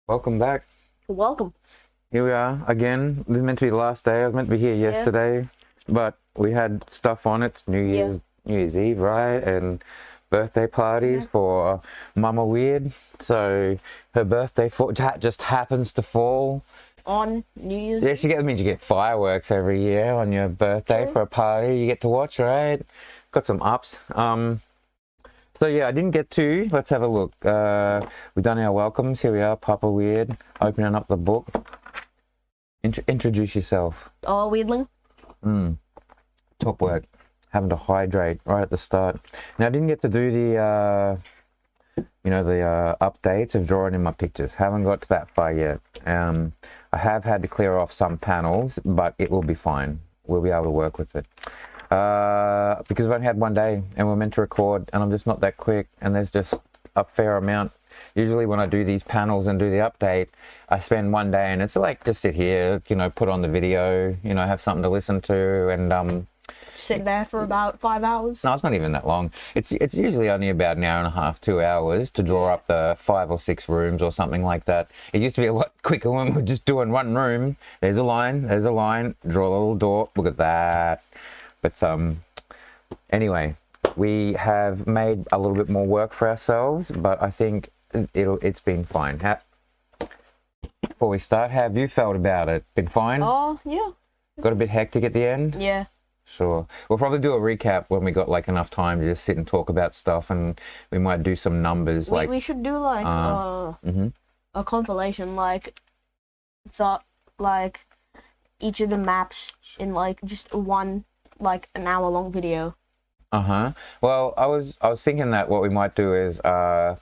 Welcome back. Welcome. Here we are again. This is meant to be the last day. I was meant to be here yesterday, but we had stuff on it. New Year's Eve, right? And birthday parties for Mama Weird. So her birthday just happens to fall On New Year's Eve. Yeah, means you get fireworks every year on your birthday for a party you get to watch, right? Got some ups. So yeah, I didn't get to. Let's have a look. We've done our welcomes. Here we are, Papa Weird, opening up the book. Introduce yourself. Oh, Weirdling. Top work. Having to hydrate right at the start. Now I didn't get to do the, updates of drawing in my pictures. Haven't got to that far yet. I have had to clear off some panels, but it will be fine. We'll be able to work with it. Because I've only had one day and we're meant to record and I'm just not that quick and there's just a fair amount. Usually when I do these panels and do the update, I spend one day and it's like just sit here, put on the video, have something to listen to and sit there for about 5 hours. No, it's not even that long. It's usually only about an hour and a half, 2 hours to draw up the 5 or 6 rooms or something like that. It used to be a lot quicker when we were just doing one room. There's a line, draw a little door, look at that. But anyway, we have made a little bit more work for ourselves, but I think it's been fine. Before we start, how have you felt about it? Been fine? Oh, yeah. Got a bit hectic at the end? Yeah. Sure. We'll probably do a recap when we got like enough time to just sit and talk about stuff, and we might do some numbers. We should do like a compilation, like each of the maps in like just one an hour-long video. Well, I was thinking that what we might do is do a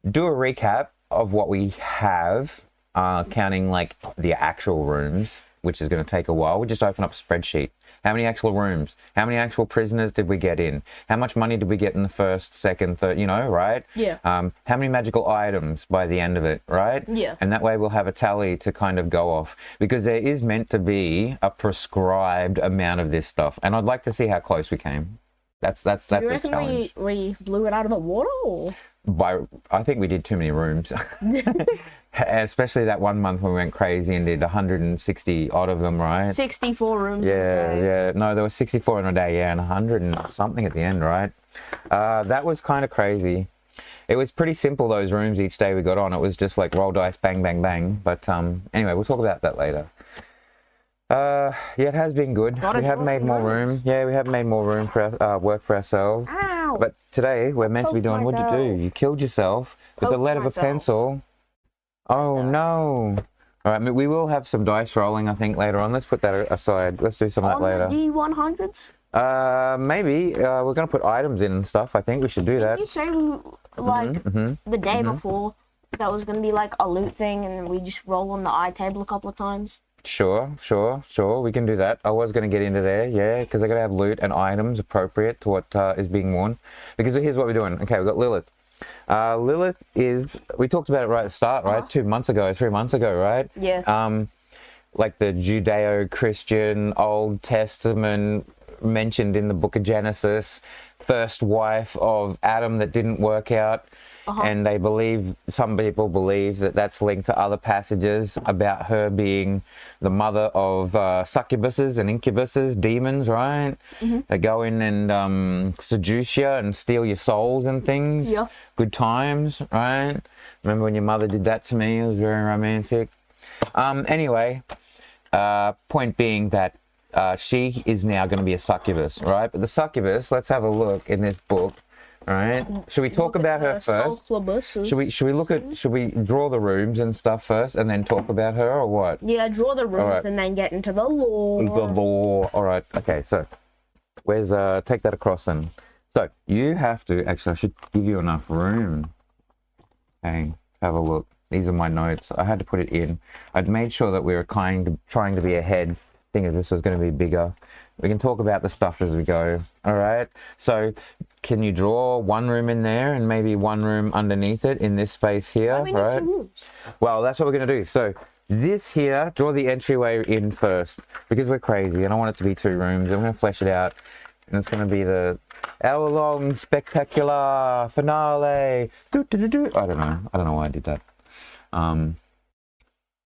recap of what we have, counting like the actual rooms, which is going to take a while. We just open up a spreadsheet. How many actual rooms? How many actual prisoners did we get in? How much money did we get in the first, second, third, right? Yeah. How many magical items by the end of it, right? Yeah. And that way we'll have a tally to kind of go off. Because there is meant to be a prescribed amount of this stuff. And I'd like to see how close we came. That's Do you a reckon challenge. we blew it out of the water, or? I think we did too many rooms. Especially that one month when we went crazy and did 160 odd of them, right? 64 rooms. Yeah. No, there was 64 in a day, and 100 and something at the end, right? That was kind of crazy. It was pretty simple, those rooms each day we got on. It was just like roll dice, bang, bang, bang. But anyway, we'll talk about that later. Yeah, it has been good. We have made more room. Yeah, we have made more room for our, work for ourselves. Ow! But today we're meant to be doing. What'd you do? You killed yourself with the lead of a pencil. Oh no! All right, we will have some dice rolling, I think, later on. Let's put that aside. Let's do some of that later. On the D100s? Maybe. We're gonna put items in and stuff. I think we should do that. Did you say the day before that was gonna be like a loot thing, and we just roll on the I table a couple of times? Sure. We can do that. I was going to get into there, yeah, because I got to have loot and items appropriate to what is being worn. Because here's what we're doing. Okay, we've got Lilith. Lilith is, we talked about it right at the start, right? 3 months ago, right? Yeah. Like the Judeo-Christian Old Testament mentioned in the book of Genesis, first wife of Adam that didn't work out. And some people believe that that's linked to other passages about her being the mother of succubuses and incubuses, demons, right? They go in and seduce you and steal your souls and things. Yeah. Good times, right? Remember when your mother did that to me? It was very romantic. Anyway, point being that she is now going to be a succubus, right? But the succubus, let's have a look in this book. All right. Should we talk about her first? Should we draw the rooms and stuff first, and then talk about her, or what? Yeah, draw the rooms and then get into the lore. The lore. All right. Okay. So, where's take that across then. So you have to actually. I should give you enough room. Okay. Have a look. These are my notes. I had to put it in. I'd made sure that we were trying to be ahead. Thing is, this was going to be bigger. We can talk about the stuff as we go. All right. So, can you draw one room in there and maybe one room underneath it in this space here? Right. Well, that's what we're going to do. So, this here, draw the entryway in first because we're crazy. I don't want it to be 2 rooms. I'm going to flesh it out, and it's going to be the hour-long spectacular finale. I don't know why I did that.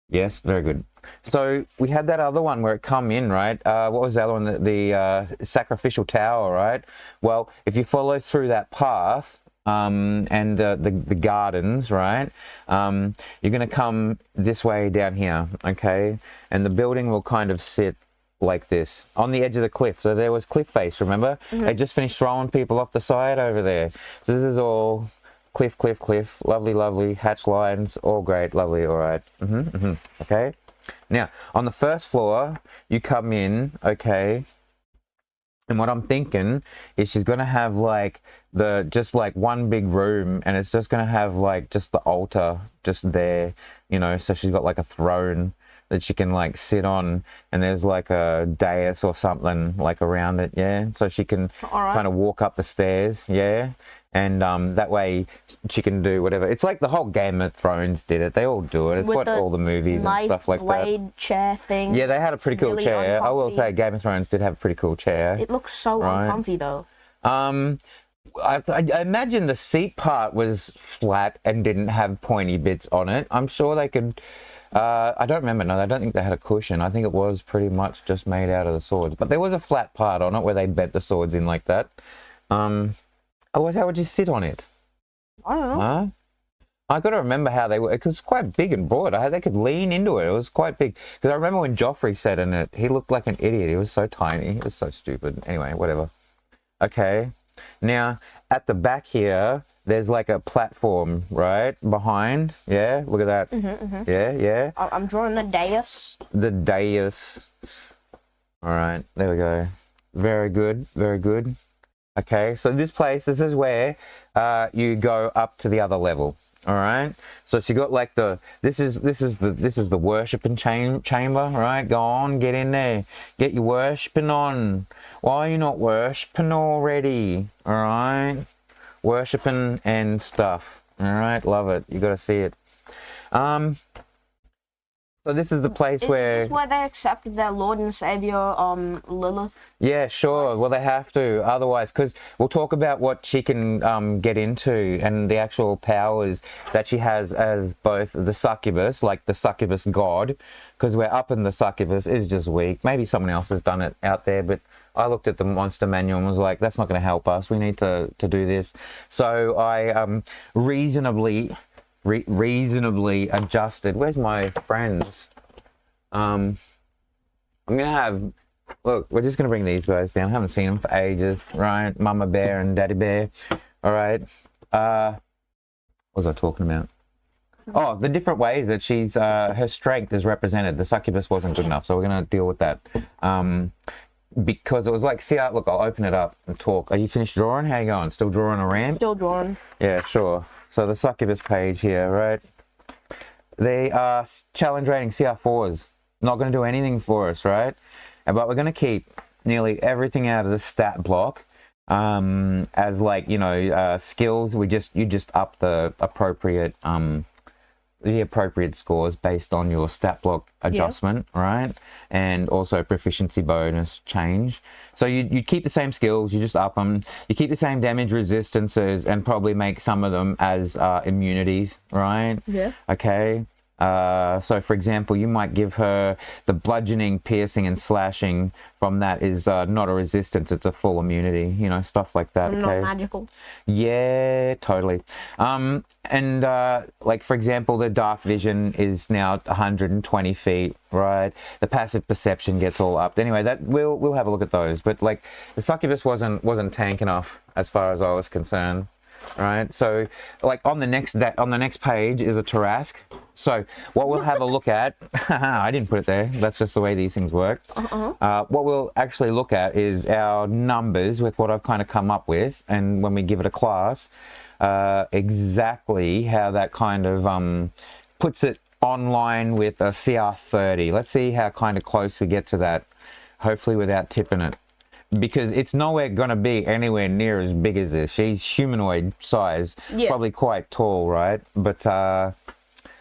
Yes, very good. So we had that other one where it come in, right? What was the other one? The sacrificial tower, right? Well, if you follow through that path and the gardens, right? You're going to come this way down here, okay? And the building will kind of sit like this on the edge of the cliff. So there was cliff face, remember? They just finished throwing people off the side over there. So this is all cliff, cliff, cliff, lovely, lovely, hatch lines, all great, lovely, all right. Okay. Now, on the first floor, you come in, okay, and what I'm thinking is she's going to have like just like one big room, and it's just going to have like just the altar just there, you know, so she's got like a throne that she can like sit on, and there's like a dais or something like around it, yeah, so she can kind of walk up the stairs, yeah. And that way she can do whatever. It's like the whole Game of Thrones did it. They all do it. It's what all the movies and stuff like that. Blade chair thing. Yeah, they had a pretty cool really chair. uncomfy. I will say Game of Thrones did have a pretty cool chair. It looks so uncomfy though. I imagine the seat part was flat and didn't have pointy bits on it. I'm sure they could... I don't remember. No, I don't think they had a cushion. I think it was pretty much just made out of the swords. But there was a flat part on it where they bent the swords in like that. Otherwise, how would you sit on it? I don't know. Huh? I got to remember how they were. It was quite big and broad. They could lean into it. It was quite big. Because I remember when Joffrey sat in it, he looked like an idiot. He was so tiny. He was so stupid. Anyway, whatever. Okay. Now, at the back here, there's like a platform, right? Behind. Yeah, look at that. Yeah, yeah. I'm drawing the dais. The dais. All right, there we go. Very good, very good. Okay, so this is where you go up to the other level. All right, so she got like this is the worshiping chamber, right? Go on, get in there, get your worshiping on. Why are you not worshiping already? All right, worshiping and stuff. All right, love it. You got to see it. So this is the place where... Is this why they accepted their Lord and Savior, Lilith? Yeah, sure. Well, they have to. Otherwise, because we'll talk about what she can get into and the actual powers that she has as both the succubus, like the succubus god, because we're up in the succubus is just weak. Maybe someone else has done it out there, but I looked at the monster manual and was like, that's not going to help us. We need to do this. So I reasonably adjusted. Where's my friends? I'm gonna have, look, we're just gonna bring these guys down. I haven't seen them for ages, right? Mama Bear and Daddy Bear. All right. What was I talking about? Oh, the different ways that she's her strength is represented. The succubus wasn't good enough, so we're gonna deal with that. Because it was like, see, look, I'll open it up and talk. Are you finished drawing? How you going? Still drawing a ramp? Still drawing. Yeah, sure. So the succubus page here, right? They are challenge rating CR4s. Not going to do anything for us, right? But we're going to keep nearly everything out of the stat block as like, you know, skills. You just up the appropriate scores based on your stat block adjustment, right? And also proficiency bonus change. So you keep the same skills, you just up them. You keep the same damage resistances and probably make some of them as immunities, right? Yeah. Okay. So for example, you might give her the bludgeoning, piercing and slashing from that is not a resistance, it's a full immunity, you know, stuff like that. Okay. Not magical. Yeah, totally. And like for example, the dark vision is now 120 feet, right? The passive perception gets all up. Anyway, that we'll have a look at those. But like the succubus wasn't tank enough as far as I was concerned. Right, so like on the next page is a Tarrasque. So what we'll have a look at, I didn't put it there, that's just the way these things work. What we'll actually look at is our numbers with what I've kind of come up with, and when we give it a class, exactly how that kind of puts it online with a CR30. Let's see how kind of close we get to that, hopefully without tipping it. Because it's nowhere going to be anywhere near as big as this. She's humanoid size, probably quite tall, right? But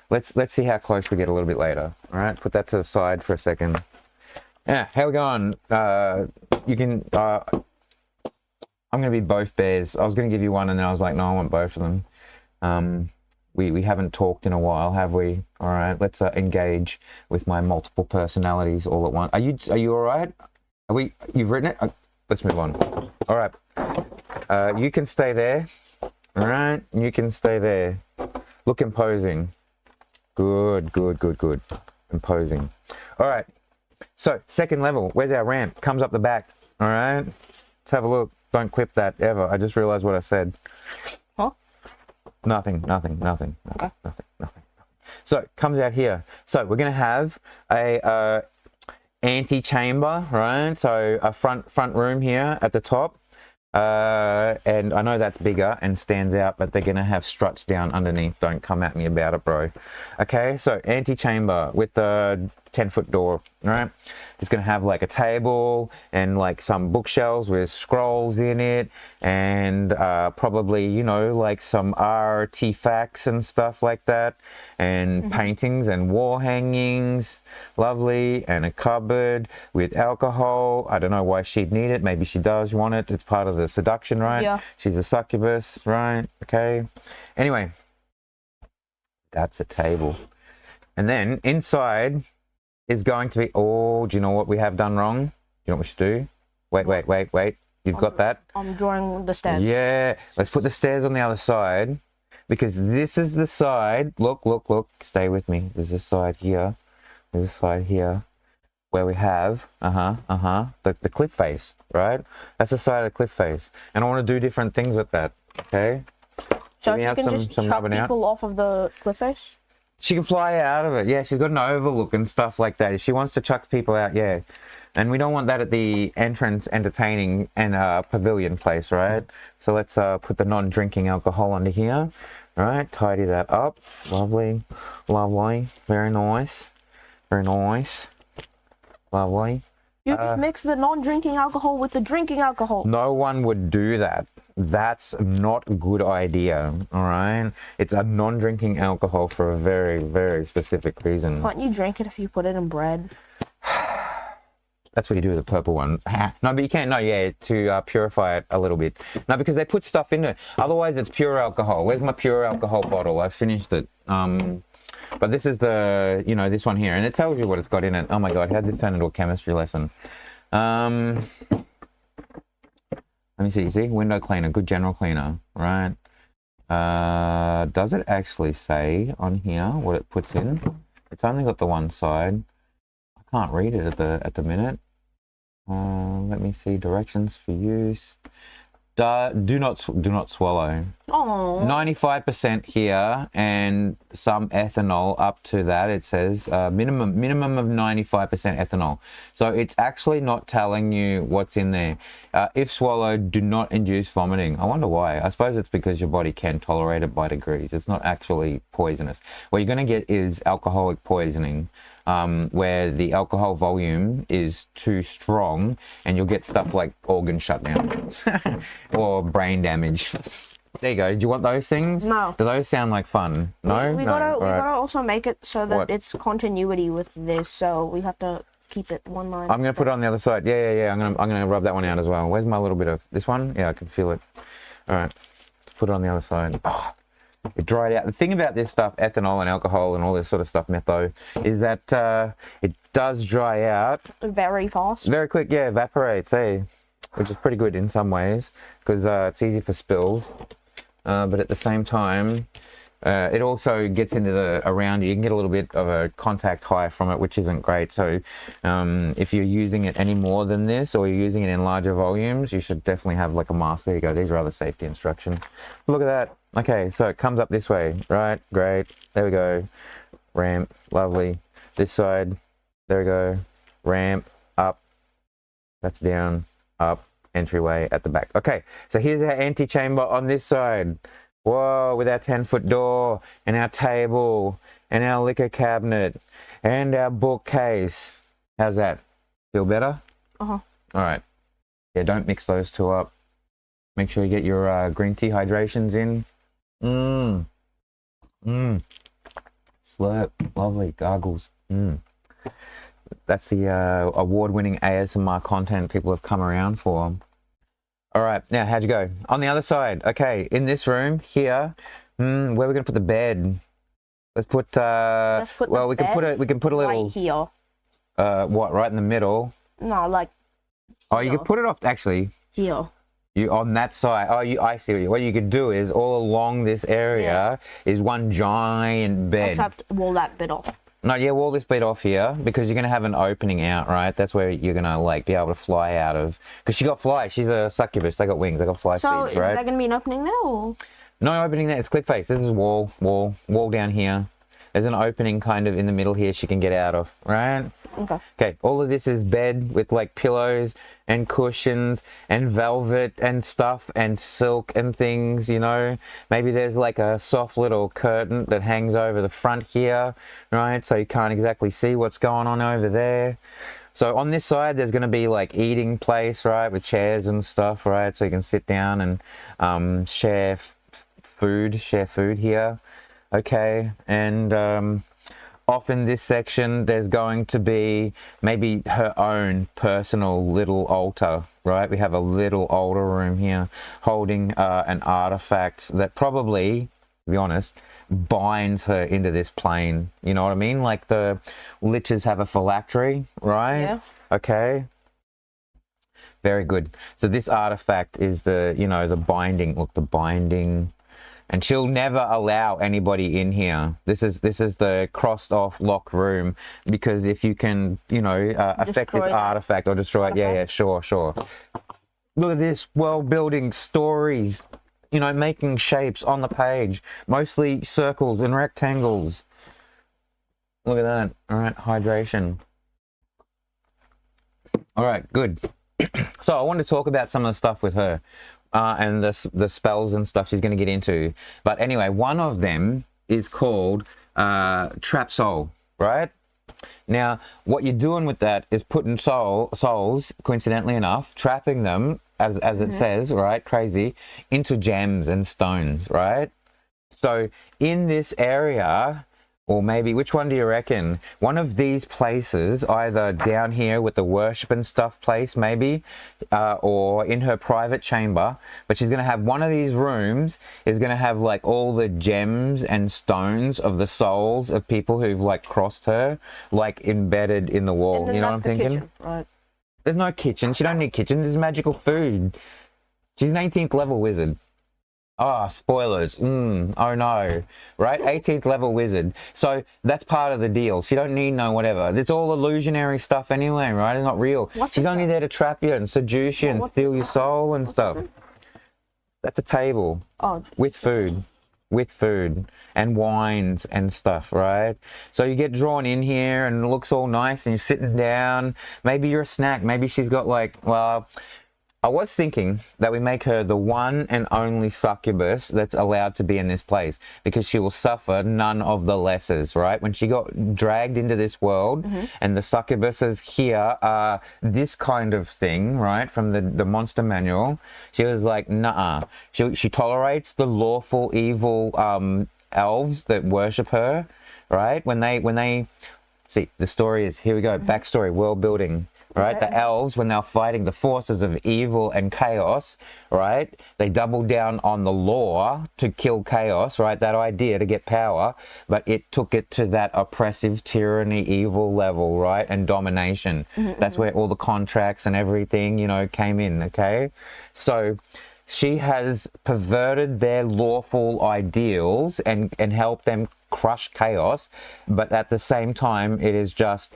let's see how close we get a little bit later. All right, put that to the side for a second. Yeah, how we going? You can. I'm going to be both bears. I was going to give you one, and then I was like, no, I want both of them. We haven't talked in a while, have we? All right, let's engage with my multiple personalities all at once. Are you all right? You've written it? Let's move on. All right. You can stay there. All right. You can stay there. Look imposing. Good. Imposing. All right. So, second level. Where's our ramp? Comes up the back. All right. Let's have a look. Don't clip that ever. I just realized what I said. Huh? Nothing. Okay. Nothing. So, comes out here. So, we're going to have a antechamber, right? So, a front room here at the top. And I know that's bigger and stands out, but they're going to have struts down underneath. Don't come at me about it, bro. Okay, so antechamber with the 10-foot door, right? It's going to have like a table and like some bookshelves with scrolls in it, and probably, you know, like some artifacts and stuff like that, and paintings and wall hangings. Lovely. And a cupboard with alcohol. I don't know why she'd need it. Maybe she does want it. It's part of the seduction, right? Yeah. She's a succubus, right? Okay. Anyway, that's a table. And then inside is going to be, oh, do you know what we have done wrong? Do you know what we should do? Wait. You've got that? I'm drawing the stairs. Yeah. Let's put the stairs on the other side, because this is the side. Look. Stay with me. There's this side here. There's this side here where we have, the cliff face, right? That's the side of the cliff face. And I want to do different things with that, okay? So she can just chuck people off of the cliff face? She can fly out of it. Yeah, she's got an overlook and stuff like that. If she wants to chuck people out, yeah. And we don't want that at the entrance entertaining and pavilion place, right? So let's put the non-drinking alcohol under here. All right, tidy that up. Lovely. Very nice. Lovely. You can mix the non-drinking alcohol with the drinking alcohol. No one would do that. That's not a good idea, all right? It's a non-drinking alcohol for a very, very specific reason. Can't you drink it if you put it in bread? That's what you do with the purple one. No, but you can't. No, yeah, to purify it a little bit. No, because they put stuff in it. Otherwise, it's pure alcohol. Where's my pure alcohol bottle? I finished it. But this is the, you know, this one here, and it tells you what it's got in it. Oh my God, how did this turn into a chemistry lesson? Let me see. You see, window cleaner, good general cleaner, right? Does it actually say on here what it puts in? It's only got the one side. I can't read it at the minute. Let me see. Directions for use. Do not swallow. Oh. 95% here, and some ethanol up to that. It says minimum of 95% ethanol. So it's actually not telling you what's in there. If swallowed, do not induce vomiting. I wonder why. I suppose it's because your body can tolerate it by degrees. It's not actually poisonous. What you're going to get is alcoholic poisoning, where the alcohol volume is too strong, and you'll get stuff like organ shutdown or brain damage. There you go. Do you want those things? No. Do those sound like fun? No? We gotta also make it so that it's continuity with this, so we have to keep it one line. I'm gonna put it on the other side. Yeah. I'm gonna rub that one out as well. Where's my little bit of this one? Yeah, I can feel it. All right. Let's put it on the other side. Oh, it dried out. The thing about this stuff, ethanol and alcohol and all this sort of stuff, metho, is that it does dry out very fast. Very quick, yeah, evaporates, which is pretty good in some ways, because it's easy for spills. But at the same time, it also gets into around you. You can get a little bit of a contact high from it, which isn't great. So if you're using it any more than this, or you're using it in larger volumes, you should definitely have like a mask. There you go. These are other safety instructions. Look at that. Okay, so it comes up this way, right? Great. There we go. Ramp. Lovely. This side. There we go. Ramp. Up. That's down. Up. Entryway at the back. Okay, so here's our antechamber on this side. Whoa, with our 10-foot door and our table and our liquor cabinet and our bookcase. How's that? Feel better? All right. Yeah, don't mix those two up. Make sure you get your green tea hydrations in. Slurp. Lovely. Gargles. That's the award-winning ASMR content people have come around for. All right, now how'd you go? On the other side, okay, in this room here, Where are we gonna put the bed? Let's put well, we can put a little right here. What, right in the middle? No, like Oh, you could put it off actually. here. You on that side. Oh, I see what you could do is all along this area is one giant bed. I tried to wall that bit off. No, yeah, wall this bit off here because you're gonna have an opening out, right? That's where you're gonna like be able to fly out of. Because she got fly. She's a succubus. They got wings. They got fly speeds, right? So is there gonna be an opening there, or? No opening there. It's click face. This is wall down here. There's an opening kind of in the middle here she can get out of, right? Okay. Okay, all of this is bed with like pillows and cushions and velvet and stuff and silk and things, you know. Maybe there's like a soft little curtain that hangs over the front here, right? So you can't exactly see what's going on over there. So on this side, there's going to be like eating place, right? With chairs and stuff, right? So you can sit down and share food here. Okay, and off in this section there's going to be maybe her own personal little altar, right? We have a little altar room here holding an artifact that probably, to be honest, binds her into this plane. You know what I mean? Like the liches have a phylactery, right? Yeah. Okay. Very good. So this artifact is the, you know, the binding. Look, the binding. And she'll never allow anybody in here. This is the crossed off locked room, because if you can, you know, affect this artifact or destroy it, yeah, sure. Look at this, world building stories, you know, making shapes on the page, mostly circles and rectangles. Look at that. All right, hydration. All right, good. So I want to talk about some of the stuff with her. And the spells and stuff she's going to get into. But anyway, one of them is called Trap Soul, right? Now, what you're doing with that is putting souls, coincidentally enough, trapping them, as it says, right, crazy, into gems and stones, right? So in this area, or maybe, which one do you reckon? One of these places, either down here with the worship and stuff place, maybe, or in her private chamber. But she's going to have one of these rooms is going to have like all the gems and stones of the souls of people who've like crossed her, like embedded in the wall. You know what I'm thinking? Kitchen, right? There's no kitchen. She don't need kitchen. There's magical food. She's an 18th level wizard. Oh, spoilers. Oh no. Right? 18th level wizard. So that's part of the deal. She don't need no whatever. It's all illusionary stuff anyway, right? It's not real. She's only there to trap you and seduce you and steal your soul and stuff. That's a table. Oh. With food. With food. And wines and stuff, right? So you get drawn in here and it looks all nice and you're sitting down. Maybe you're a snack. Maybe she's got like, well, I was thinking that we make her the one and only succubus that's allowed to be in this place, because she will suffer none of the lessers, right? When she got dragged into this world and the succubuses here are this kind of thing, right, from the monster manual, she was like, nah. She tolerates the lawful evil elves that worship her, right? When they see, the story is, here we go, backstory, world building. Right, the elves, when they're fighting the forces of evil and chaos, right, they doubled down on the law to kill chaos, right, that idea to get power, but it took it to that oppressive tyranny, evil level, right, and domination. That's where all the contracts and everything, you know, came in, okay? So she has perverted their lawful ideals and helped them crush chaos, but at the same time, it is just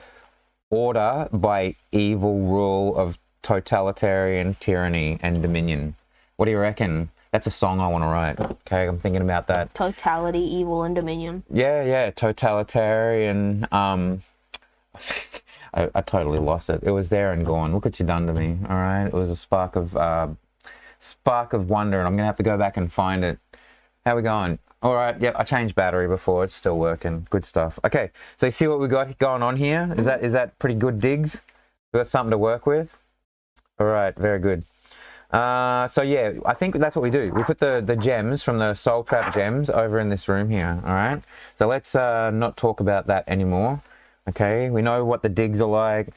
order by evil rule of totalitarian tyranny and dominion. What do you reckon? That's a song I want to write. Okay, I'm thinking about that. Totality, evil, and dominion. Yeah, totalitarian. I totally lost it. It was there and gone. Look what you done to me. All right, it was a spark of wonder, and I'm gonna have to go back and find it. How we going? All right, yeah, I changed battery before. It's still working. Good stuff. Okay, so you see what we got going on here? Is that pretty good digs? We got something to work with? All right, very good. So yeah, I think that's what we do. We put the gems from the soul trap gems over in this room here, all right? So let's not talk about that anymore, okay? We know what the digs are like.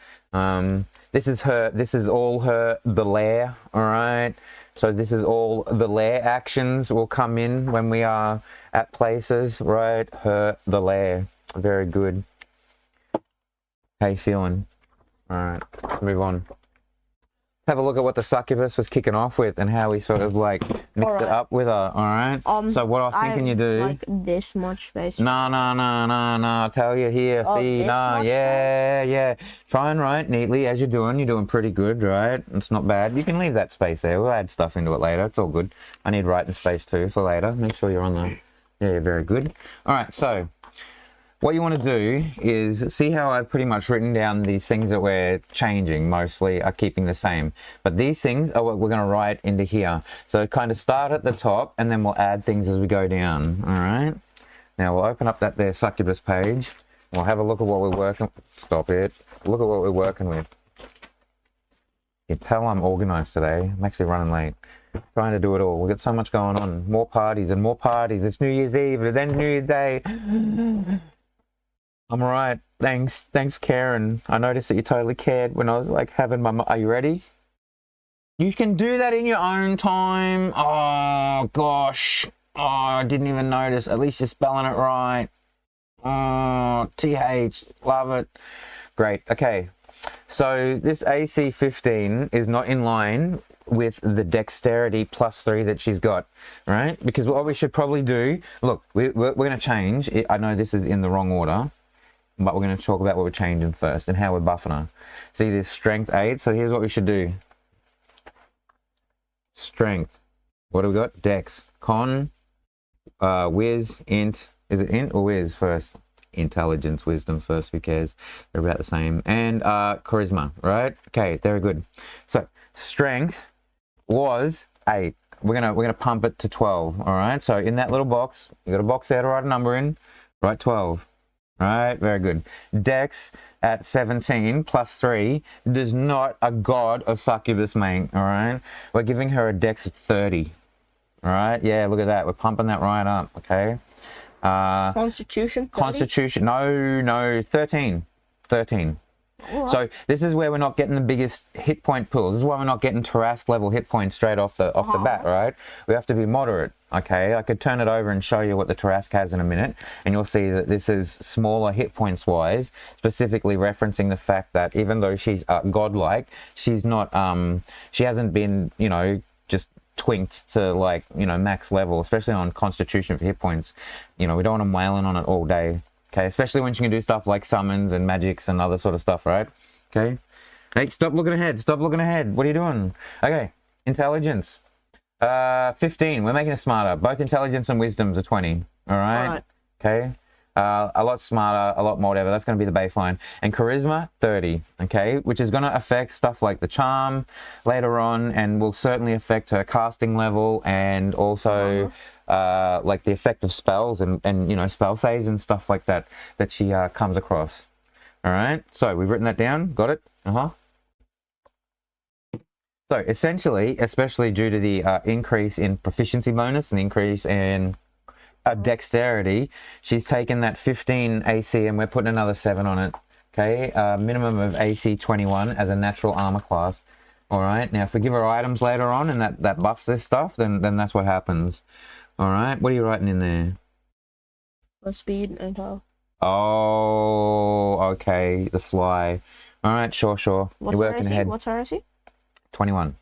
This is all the Lair, all right? So this is all the Lair actions will come in when we are at places, right? The Lair. Very good. How you feeling? All right, let's move on. Have a look at what the succubus was kicking off with and how we sort of like mixed it up with her, all right? So what I was thinking you do... like this much space. No, I tell you here, see, no, yeah. Try and write neatly as you're doing pretty good, right? It's not bad. You can leave that space there. We'll add stuff into it later. It's all good. I need writing space too for later. Make sure you're on the... Yeah, very good. All right, so... What you want to do is see how I've pretty much written down these things that we're changing, mostly are keeping the same. But these things are what we're going to write into here. So kind of start at the top and then we'll add things as we go down. All right. Now we'll open up that there succubus page. We'll have a look at what we're working. Stop it. Look at what we're working with. You can tell I'm organized today. I'm actually running late. Trying to do it all. We've got so much going on. More parties and more parties. It's New Year's Eve and then New Year's Day. I'm all right. Thanks, Karen. I noticed that you totally cared when I was like having my... Are you ready? You can do that in your own time. Oh, gosh. Oh, I didn't even notice. At least you're spelling it right. Oh, TH. Love it. Great. Okay. So this AC 15 is not in line with the dexterity +3 that she's got, right? Because what we should probably do... Look, we're going to change. I know this is in the wrong order. But we're going to talk about what we're changing first and how we're buffing her. See this strength 8. So here's what we should do. Strength. What do we got? Dex. Con. Wiz. Int. Is it int or wiz first? Intelligence, wisdom first. Who cares? They're about the same. And charisma. Right? Okay. Very good. So strength was 8. We're gonna pump it to 12. All right. So in that little box, you got a box there to write a number in. Write 12. Right, very good. Dex at 17 +3 does not a god of succubus, mate. All right, we're giving her a Dex of 30. All right, yeah, look at that. We're pumping that right up. Okay. Constitution. 30? Constitution. No, 13. Right. So this is where we're not getting the biggest hit point pools. This is why we're not getting Tarrasque level hit points straight off the bat, right? We have to be moderate. Okay, I could turn it over and show you what the Tarrasque has in a minute, and you'll see that this is smaller hit points wise, specifically referencing the fact that even though she's godlike, she's not she hasn't been, you know, just twinked to like, you know, max level, especially on Constitution for hit points. You know, we don't want them wailing on it all day. Okay, especially when she can do stuff like summons and magics and other sort of stuff, right? Okay. Hey, stop looking ahead. Stop looking ahead. What are you doing? Okay, intelligence. 15. We're making it smarter. Both intelligence and wisdoms are 20. All right. Okay. A lot smarter, a lot more whatever. That's going to be the baseline. And charisma, 30. Okay, which is going to affect stuff like the charm later on, and will certainly affect her casting level and also like the effect of spells and you know, spell saves and stuff like that she comes across. All right. So we've written that down. Got it? So essentially, especially due to the increase in proficiency bonus and increase in dexterity, she's taken that 15 AC and we're putting another 7 on it. Okay, minimum of AC 21 as a natural armor class. All right, now if we give her items later on and that buffs this stuff, then that's what happens. All right, what are you writing in there? The speed and Oh, okay, the fly. All right, sure. You're working ahead. What's her AC? 21.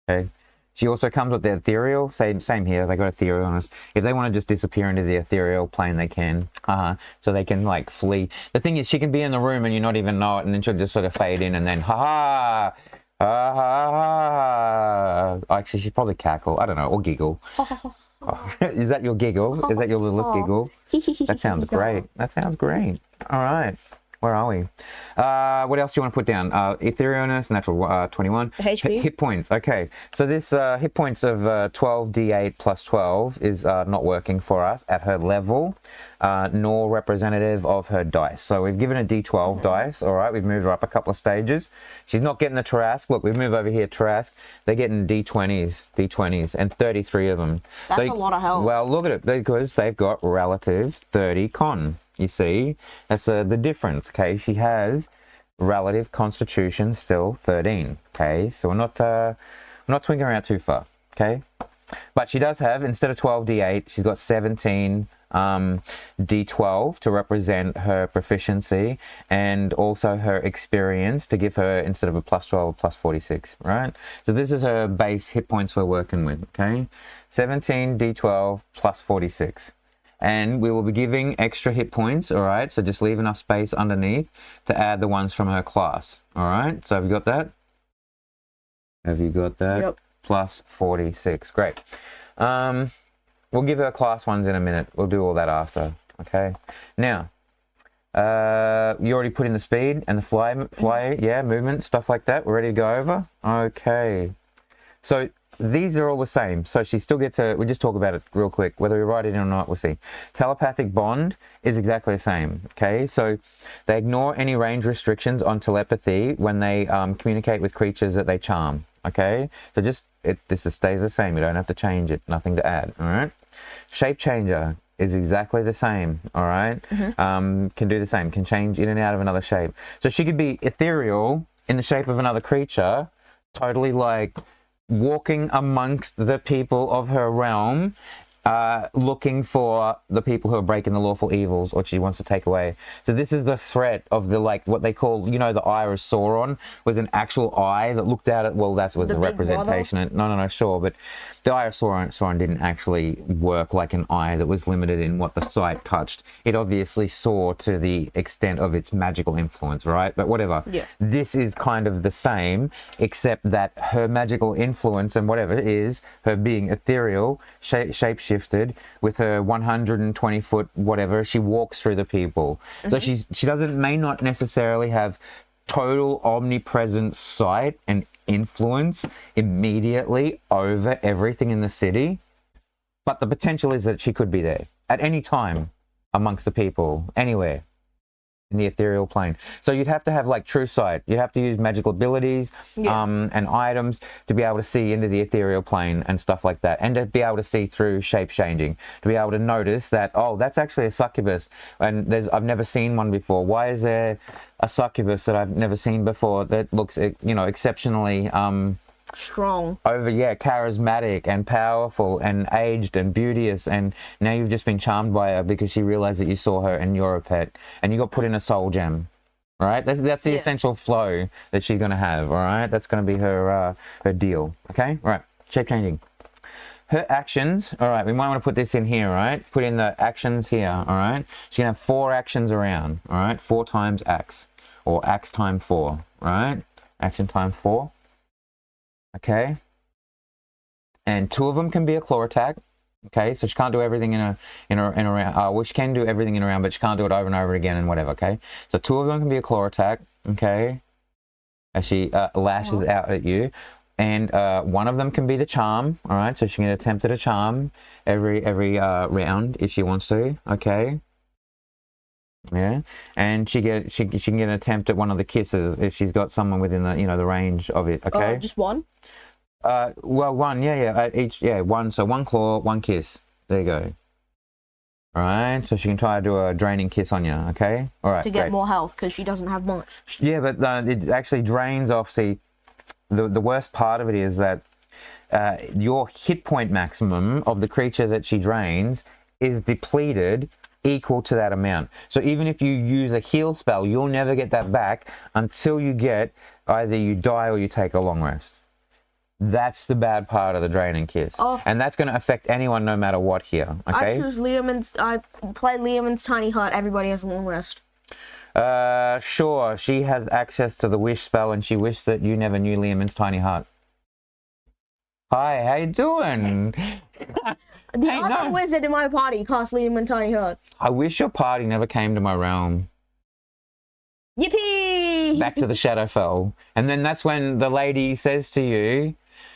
Okay. She also comes with the ethereal. Same here. They got ethereal on us. If they want to just disappear into the ethereal plane, they can. So they can like flee. The thing is, she can be in the room and you not even know it, and then she'll just sort of fade in, and then Actually, she'd probably cackle. I don't know, or giggle. Is that your giggle? Is that your little giggle? That sounds great. That sounds great. All right. Where are we? What else do you want to put down? Etherealness, natural 21. HP. Hit points. Okay. So this hit points of 12d8 plus 12 is not working for us at her level, nor representative of her dice. So we've given a d12 dice. All right. We've moved her up a couple of stages. She's not getting the Tarrasque. Look, we've moved over here, Tarrasque. They're getting d20s, and 33 of them. That's a lot of help. Well, look at it, because they've got relative 30 con. You see, that's the difference. Okay, she has relative constitution still 13. Okay, so we're not twinking her out too far. okay? But she does have, instead of 12d8, she's got 17 d12 to represent her proficiency and also her experience to give her, instead of a plus 12, plus 46, right? So this is her base hit points we're working with, okay? 17 d12 plus 46. And we will be giving extra hit points, all right? So just leave enough space underneath to add the ones from her class, all right? So have you got that? Have you got that? Yep. Plus 46, great. We'll give her class ones in a minute. We'll do all that after, okay? Now, you already put in the speed and the fly, yeah, movement, stuff like that. We're ready to go over? Okay. So these are all the same. So she still gets we'll just talk about it real quick. Whether we write it in or not, we'll see. Telepathic bond is exactly the same, okay? So they ignore any range restrictions on telepathy when they communicate with creatures that they charm, okay? So just, this stays the same. You don't have to change it, nothing to add, all right? Shape changer is exactly the same, all right? Can do the same, can change in and out of another shape. So she could be ethereal in the shape of another creature, totally like walking amongst the people of her realm, looking for the people who are breaking the lawful evils or she wants to take away. So this is the threat of the, like, what they call, you know, the eye of Sauron was an actual eye that looked out at, well, that was a representation. No, sure, but the eye of Sauron didn't actually work like an eye that was limited in what the sight touched. It obviously saw to the extent of its magical influence, right? But whatever. Yeah. This is kind of the same, except that her magical influence and whatever it is, her being ethereal, shape-shifted, with her 120-foot whatever, she walks through the people. So she may not necessarily have total omnipresent sight and influence immediately over everything in the city, but the potential is that she could be there at any time amongst the people, anywhere in the ethereal plane. So you'd have to have like true sight. You'd have to use magical abilities and items to be able to see into the ethereal plane and stuff like that, and to be able to see through shape changing, to be able to notice that, oh, that's actually a succubus, and I've never seen one before. Why is there a succubus that I've never seen before that looks, you know, exceptionally strong, charismatic and powerful and aged and beauteous, and now you've just been charmed by her because she realized that you saw her and you're a pet, and you got put in a soul gem, right? That's the essential flow that she's going to have, all right? That's going to be her deal, okay? All right, shape changing. Her actions, all right, we might want to put this in here, right? Put in the actions here, all right? She's going to have 4 actions around, all right? 4 times axe, or axe times 4, right? Action times 4. Okay, and 2 of them can be a claw attack. Okay, so she can't do everything in a round. Well, she can do everything in a round, but she can't do it over and over again and whatever. Okay, so 2 of them can be a claw attack. Okay, as she lashes out at you, and 1 of them can be the charm. All right, so she can attempt at a charm every round if she wants to. Okay. Yeah, and she can get an attempt at one of the kisses if she's got someone within the, you know, the range of it. Okay, just one. Well, 1, each, 1. So 1 claw, 1 kiss. There you go. All right, so she can try to do a draining kiss on you. Okay, all right. To get more health because she doesn't have much. Yeah, but it actually drains off. See, the worst part of it is that your hit point maximum of the creature that she drains is depleted equal to that amount. So even if you use a heal spell, you'll never get that back until you get, either you die or you take a long rest. That's the bad part of the draining kiss. And that's going to affect anyone no matter what here. Okay? I play Liamon's Tiny Hut. Everybody has a long rest. Sure, she has access to the wish spell, and she wished that you never knew Liamon's Tiny Hut. Hi, how you doing? The other wizard in my party cast Liamon's Tiny Hut. I wish your party never came to my realm. Yippee! Back to the Shadowfell. And then that's when the lady says to you,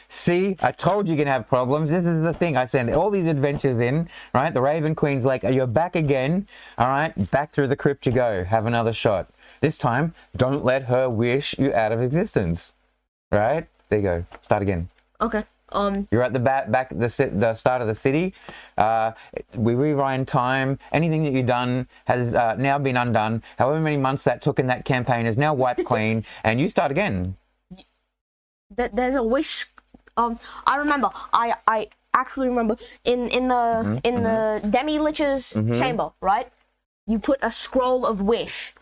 see, I told you you're going to have problems. This is the thing. I send all these adventures in, right? The Raven Queen's like, you're back again. All right, back through the crypt you go. Have another shot. This time, don't let her wish you out of existence. Right? There you go. Start again. Okay. You're at the back at the start of the city. We rewind time. Anything that you've done has now been undone. However many months that took in that campaign is now wiped clean, and you start again. There's a wish I remember. I actually remember in the Demi Lich's chamber, right? You put a scroll of wish.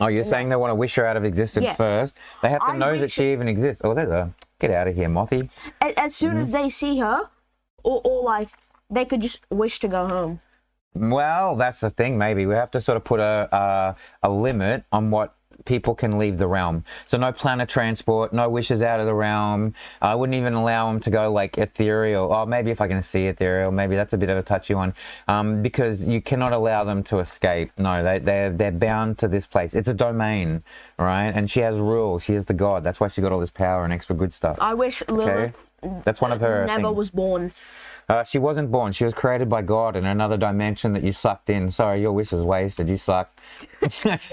Oh, you're saying they want to wish her out of existence first? They have to know that she even exists. Oh, there's a... Get out of here, Mothy. As soon as they see her, or like, they could just wish to go home. Well, that's the thing, maybe. We have to sort of put a limit on what people can leave the realm. So no planet transport, no wishes out of the realm. I wouldn't even allow them to go like ethereal. Oh, maybe if I can see ethereal, maybe that's a bit of a touchy one. Because you cannot allow them to escape. No, they're bound to this place. It's a domain, right? And she has rules. She is the god. That's why she got all this power and extra good stuff. I wish Lilith that's one of her never things. was born. She wasn't born. She was created by God in another dimension that you sucked in. Sorry, your wish is wasted. You sucked.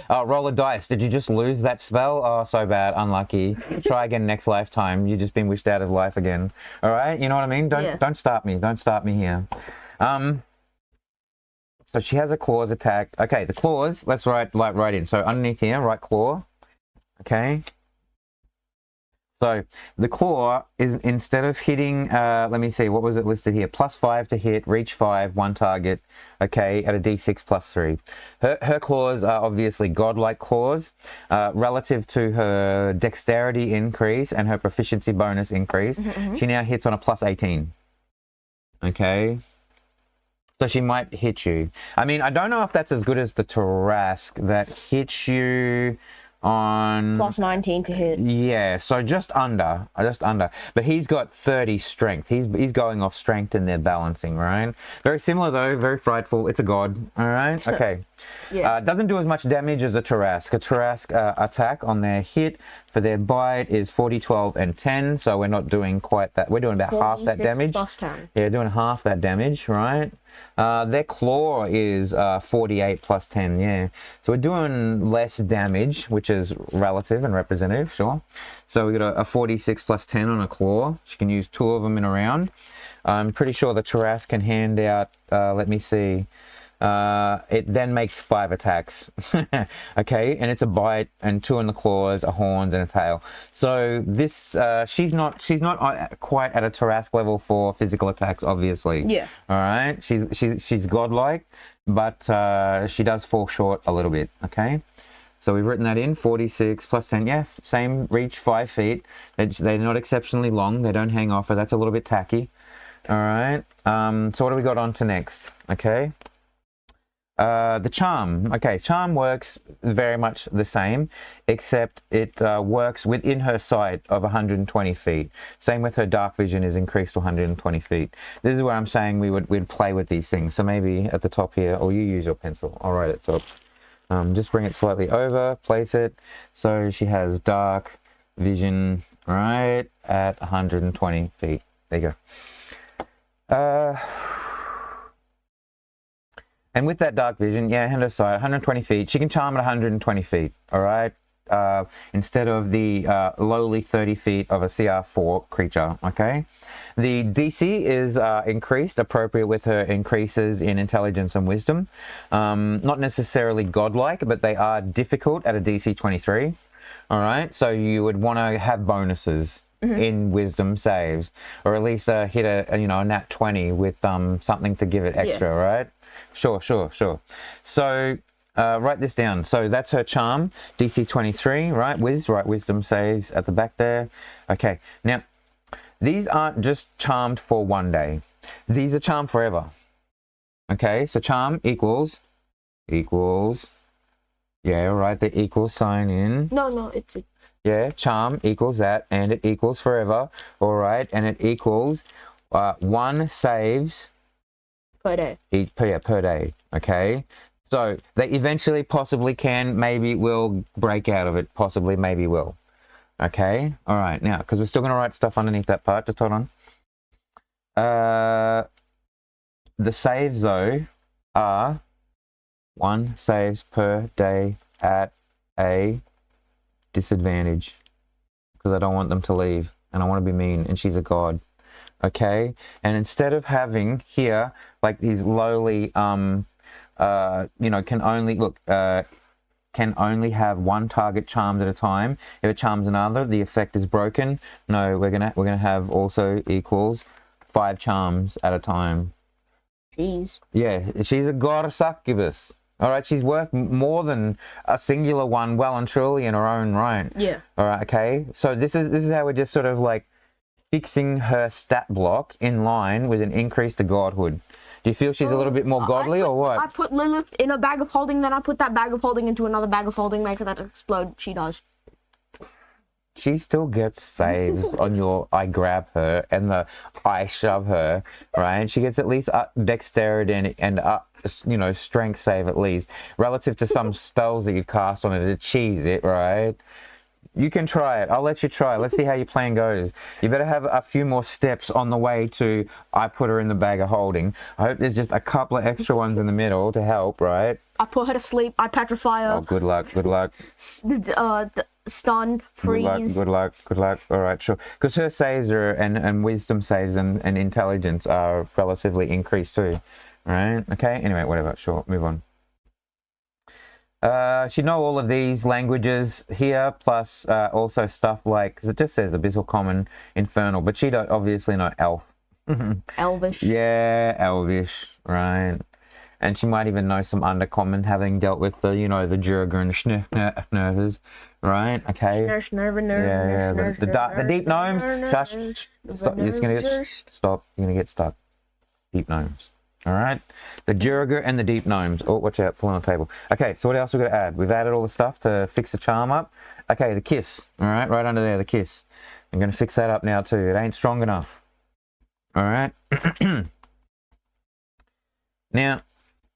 Roll a dice. Did you just lose that spell? Oh, so bad. Unlucky. Try again next lifetime. You've just been wished out of life again. All right? You know what I mean? Don't start me. Don't start me here. So she has a claws attack. Okay, the claws, let's write right in. So underneath here, right claw. Okay. So the claw is, instead of hitting, let me see, what was it listed here? +5 to hit, reach 5, one target, okay, at a d6 +3. Her claws are obviously godlike claws, relative to her dexterity increase and her proficiency bonus increase. She now hits on a +18, okay? So she might hit you. I mean, I don't know if that's as good as the Tarask that hits you on +19 to hit. Yeah, so just under. But he's got 30 strength. He's going off strength in their balancing, right? Very similar though, very frightful. It's a god, all right? Okay. Doesn't do as much damage as a Tarask. A Tarask attack on their hit for their bite is 40, 12, and 10. So we're not doing quite that. We're doing about half that damage. +10. Yeah, doing half that damage, right? Their claw is 48 + 10, yeah. So we're doing less damage, which is relative and representative, sure. So we got a 46 + 10 on a claw. She can use 2 of them in a round. I'm pretty sure the Tarask can hand out, let me see. It then makes 5 attacks. Okay, and it's a bite and 2 in the claws, a horns, and a tail. So this she's not quite at a Tarask level for physical attacks, obviously. Yeah. All right. She's godlike, but she does fall short a little bit. Okay. So we've written that in 46 + 10. Yeah, same reach, 5 feet. They're not exceptionally long. They don't hang off her. That's a little bit tacky. All right. So what do we got on to next? Okay. The charm. Okay, charm works very much the same, except it works within her sight of 120 feet. Same with her dark vision is increased to 120 feet. This is where I'm saying we'd play with these things. So maybe at the top here, or you use your pencil. I'll write it top. Just bring it slightly over, place it. So she has dark vision right at 120 feet. There you go. And with that dark vision, yeah, hand her side, 120 feet. She can charm at 120 feet, all right? Instead of the lowly 30 feet of a CR4 creature, okay? The DC is increased, appropriate with her increases in intelligence and wisdom. Not necessarily godlike, but they are difficult at a DC 23, all right? So you would want to have bonuses in wisdom saves, or at least hit a nat 20 with something to give it extra, right? Sure. So write this down. So that's her charm, DC 23, right? Wisdom saves at the back there. Okay, now these aren't just charmed for one day. These are charmed forever. Okay, so charm equals, yeah, write the equals sign in. No, it's yeah, charm equals that, and it equals forever, all right, and it equals 1 saves per day. Per day, okay? So they eventually possibly can, maybe will break out of it, possibly, maybe will. Okay, all right, now, because we're still going to write stuff underneath that part, just hold on. The saves, though, are 1 saves per day at a disadvantage, because I don't want them to leave, and I want to be mean, and she's a god. Okay, and instead of having here like these lowly can only look can only have one target charmed at a time. If it charms another, the effect is broken. No, we're gonna have also equals 5 charms at a time. Jeez. Yeah, she's a god succubus. All right, she's worth more than a singular one, well and truly in her own right. Yeah. All right, okay. So this is how we're just sort of like fixing her stat block in line with an increase to godhood. Do you feel she's a little bit more godly or what? I put Lilith in a bag of holding, then I put that bag of holding into another bag of holding, make that explode. She does. She still gets saved on your I grab her and the I shove her, right? She gets at least dexterity and you know, strength save at least relative to some spells that you cast on it to cheese it, right? You can try it. I'll let you try. Let's see how your plan goes. You better have a few more steps on the way to I put her in the bag of holding. I hope there's just a couple of extra ones in the middle to help, right? I put her to sleep. I petrify her. Oh, good luck. Good luck. Stun, freeze. Good luck. Good luck. All right, sure. Because her saves are and wisdom saves and intelligence are relatively increased too, right? Okay. Anyway, whatever. Sure. Move on. She'd know all of these languages here, plus also stuff like, because it just says Abyssal, Common, Infernal, but she'd obviously know Elf. Elvish. Yeah, Elvish, right. And she might even know some Undercommon, having dealt with the, you know, the Jurga and Schnurvers, right? Okay. The deep gnomes. Shush. Stop. You're just gonna get stop. You're gonna get stuck. Deep gnomes. All right, the Jurga and the deep gnomes. Oh, watch out, pulling on the table. Okay, so what else we got to add? We've added all the stuff to fix the charm up. Okay, the kiss. All right under there, the kiss. I'm going to fix that up now too. It ain't strong enough. All right. Now,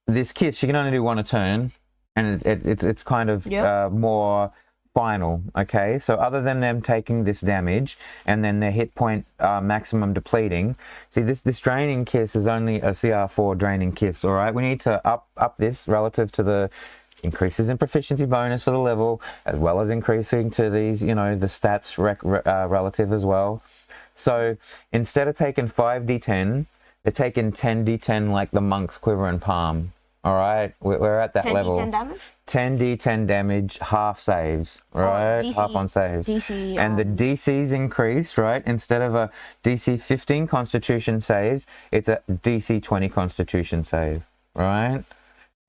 this kiss, you can only do one a turn, and it's kind of more final. Okay, so other than them taking this damage and then their hit point maximum depleting, see this draining kiss is only a CR4 draining kiss. All right, we need to up this relative to the increases in proficiency bonus for the level, as well as increasing to these, you know, the stats relative as well. So instead of taking 5d10, they're taking 10d10 like the monk's quiver and palm. All right, we're at that level. 10d10 damage? 10d10 damage, half saves, right? DC, half on saves. DC, and the DC's increased, right? Instead of a DC 15 Constitution saves, it's a DC 20 Constitution save, right?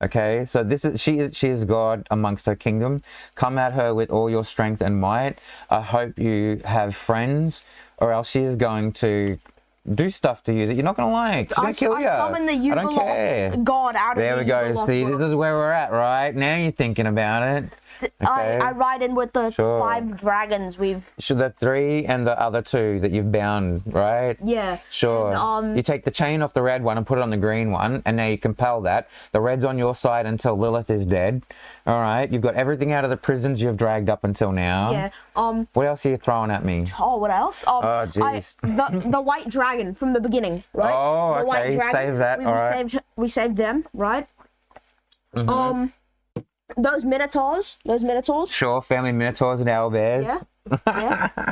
Okay, so she is God amongst her kingdom. Come at her with all your strength and might. I hope you have friends, or else she is going to do stuff to you that you're not going to like. She's going to kill you. I summon the I don't care. God out of there we go. See, this is where we're at, right? Now you're thinking about it. Okay. I ride in with the 5 dragons we've... Sure, the 3 and the other 2 that you've bound, right? Yeah. Sure. And, you take the chain off the red one and put it on the green one, and now you compel that. The red's on your side until Lilith is dead. All right. You've got everything out of the prisons you've dragged up until now. Yeah. What else are you throwing at me? Oh, what else? Oh, jeez. The white dragon from the beginning, right? Oh, the okay. White dragon, Save that. All right. We saved them, right? Mm-hmm. Those minotaurs. Sure, family minotaurs and owlbears. Yeah.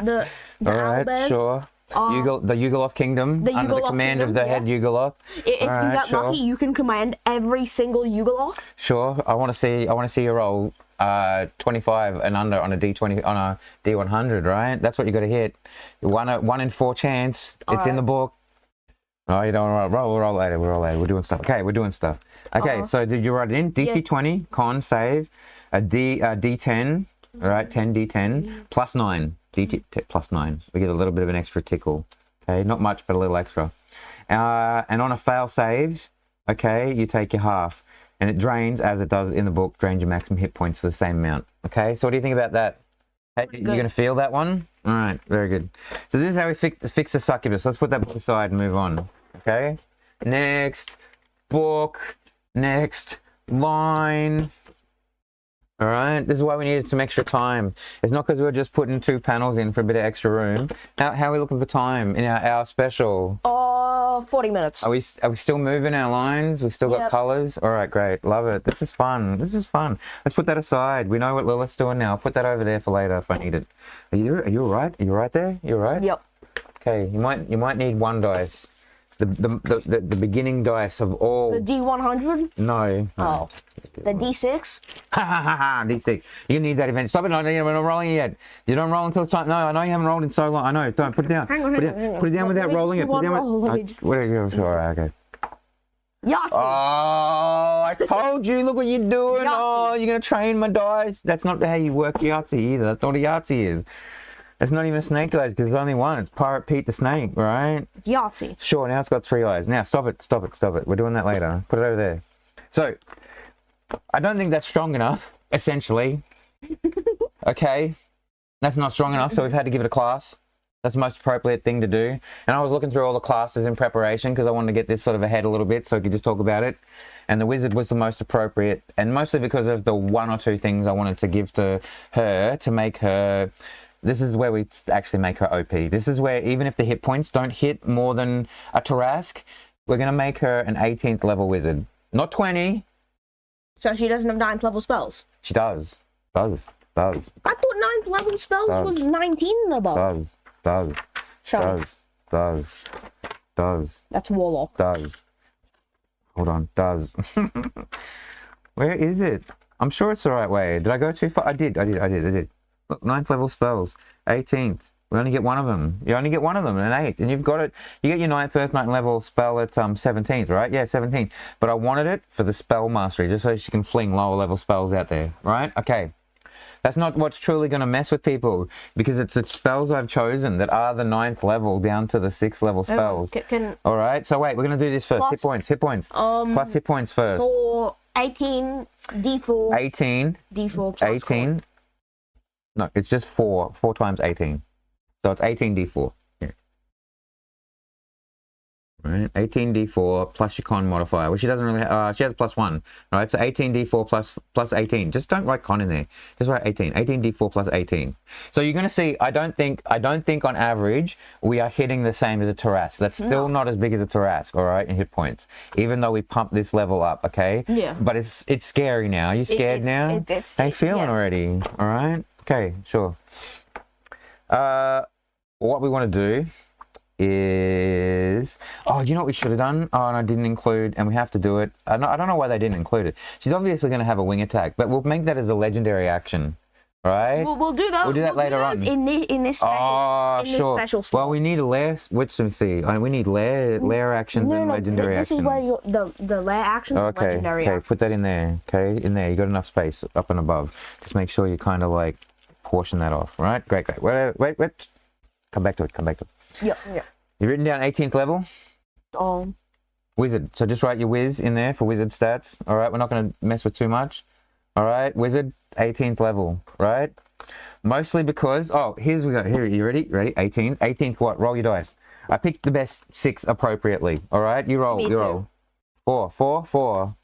The all right, owlbears. Sure. The Yugoloth Kingdom, under the command of the head Yugoloth. If you get lucky, you can command every single Yugoloth. Sure. I want to see you roll 25 and under on a D20 on a D100, right? That's what you got to hit. 1 in 4 chance. It's in the book. Oh, you don't want to roll later. We're doing stuff. Okay, we're doing stuff. Okay, so did you write it in? DC 20, con save, a D10, all right, 10D10, plus 9, plus 9. We get a little bit of an extra tickle. Okay, not much, but a little extra. And on a fail saves, okay, you take your half. And it drains, as it does in the book, drains your maximum hit points for the same amount. Okay, so what do you think about that? Hey, you're going to feel that one? All right, very good. So this is how we fix the succubus. Let's put that book aside and move on. Okay, next book, next line. All right, this is why we needed some extra time. It's not because we were just putting 2 panels in for a bit of extra room. How are we looking for time in our special? 40 minutes. Are we still moving our lines? We still got colors? All right, great. Love it. This is fun. Let's put that aside. We know what Lilith's doing now. I'll put that over there for later if I need it. Are you all right? Are you right there? You all right? Yep. Okay, you might need 1 dice. the beginning dice of all. The D100? No. Oh. The D6? Ha ha ha ha, D6. You need that event. Stop it, we're not rolling it yet. You don't roll until it's time. No, I know you haven't rolled in so long. I know, don't, put it down. Hang on, put hang it down without rolling it. Put it down sure, okay. Yahtzee! Oh, I told you, look what you're doing. Yahtzee. Oh, you're going to train my dice. That's not how you work Yahtzee either. That's not what a Yahtzee is. It's not even a snake dice because there's only one. It's Pirate Pete the Snake, right? Yahtzee. Sure, now it's got 3 eyes. Now, stop it. We're doing that later. Put it over there. So, I don't think that's strong enough, essentially. Okay? That's not strong enough, so we've had to give it a class. That's the most appropriate thing to do. And I was looking through all the classes in preparation because I wanted to get this sort of ahead a little bit so I could just talk about it. And the wizard was the most appropriate, and mostly because of the 1 or 2 things I wanted to give to her to make her... This is where we actually make her OP. This is where even if the hit points don't hit more than a Tarask, we're going to make her an 18th level wizard. Not 20. So she doesn't have 9th level spells? She does. Does. I thought 9th level spells was 19 and above. Does. That's Warlock. Does. Hold on. Does. Where is it? I'm sure it's the right way. Did I go too far? I did. Look, 9th level spells. 18th. We only get one of them. You only get one of them, an 8. And you've got it. You get your 9th level spell at 17th, right? Yeah, 17th. But I wanted it for the spell mastery, just so she can fling lower level spells out there, right? Okay. That's not what's truly going to mess with people, because it's the spells I've chosen that are the 9th level down to the 6th level spells. All right. So wait, we're going to do this first. Hit points. Plus hit points first. For 18 D4. 18 D4 plus 18. No, it's just 4 times 18. So it's 18 D4. Yeah. Right, 18 D4 plus your con modifier, which she doesn't really have, she has +1. Right, so 18 D4 plus 18. Just don't write con in there. Just write 18. 18 D4 plus 18. So you're going to see, I don't think on average we are hitting the same as a Tarask. That's still not as big as a Tarask, all right, in hit points. Even though we pump this level up, okay? Yeah. But it's scary now. Are you scared now? How you feeling already? All right? Okay, sure. What we want to do is... Oh, you know what we should have done? Oh, and I didn't include, and we have to do it. I don't know why they didn't include it. She's obviously going to have a wing attack, but we'll make that as a legendary action, right? We'll do that. We'll do that later on. In this special slot. Well, we need a Lair... Which, let me see. We need Lair actions and legendary actions. This is where the Lair actions and legendary actions. Okay, put that in there. Okay, in there. You got enough space up and above. Just make sure you kind of like portion that off, right? Great. Wait. Come back to it. Yeah. You've written down 18th level? Wizard. So just write your whiz in there for wizard stats. All right, we're not going to mess with too much. All right, wizard, 18th level, right? Mostly because, here we go. Here, you ready? 18th. 18th what? Roll your dice. I picked the best 6 appropriately. All right, you roll. Roll. 4.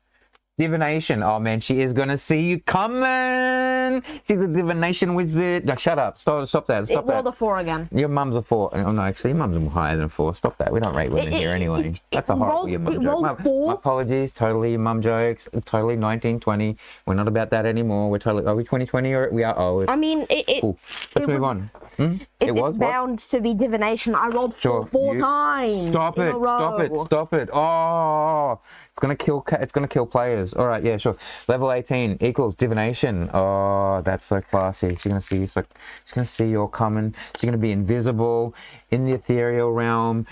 Divination. Oh man, she is gonna see you coming. She's a divination wizard. No, shut up. Stop that. Roll the 4 again. Your mum's a 4. Oh no, actually, your mum's higher than 4. Stop that. We don't rate women here anyway. That's a horrible your mum joke. My apologies. Totally mum jokes. Totally 1920. We're not about that anymore. We're totally. Are we 2020 or we are old? I mean, cool. Let's move on. It's bound to be divination. I rolled 4 times. Stop it. Oh, it's gonna kill players. All right, yeah, sure. Level 18 equals divination. Oh, that's so classy. She's gonna see you. She's gonna see you're coming. She's gonna be invisible in the ethereal realm,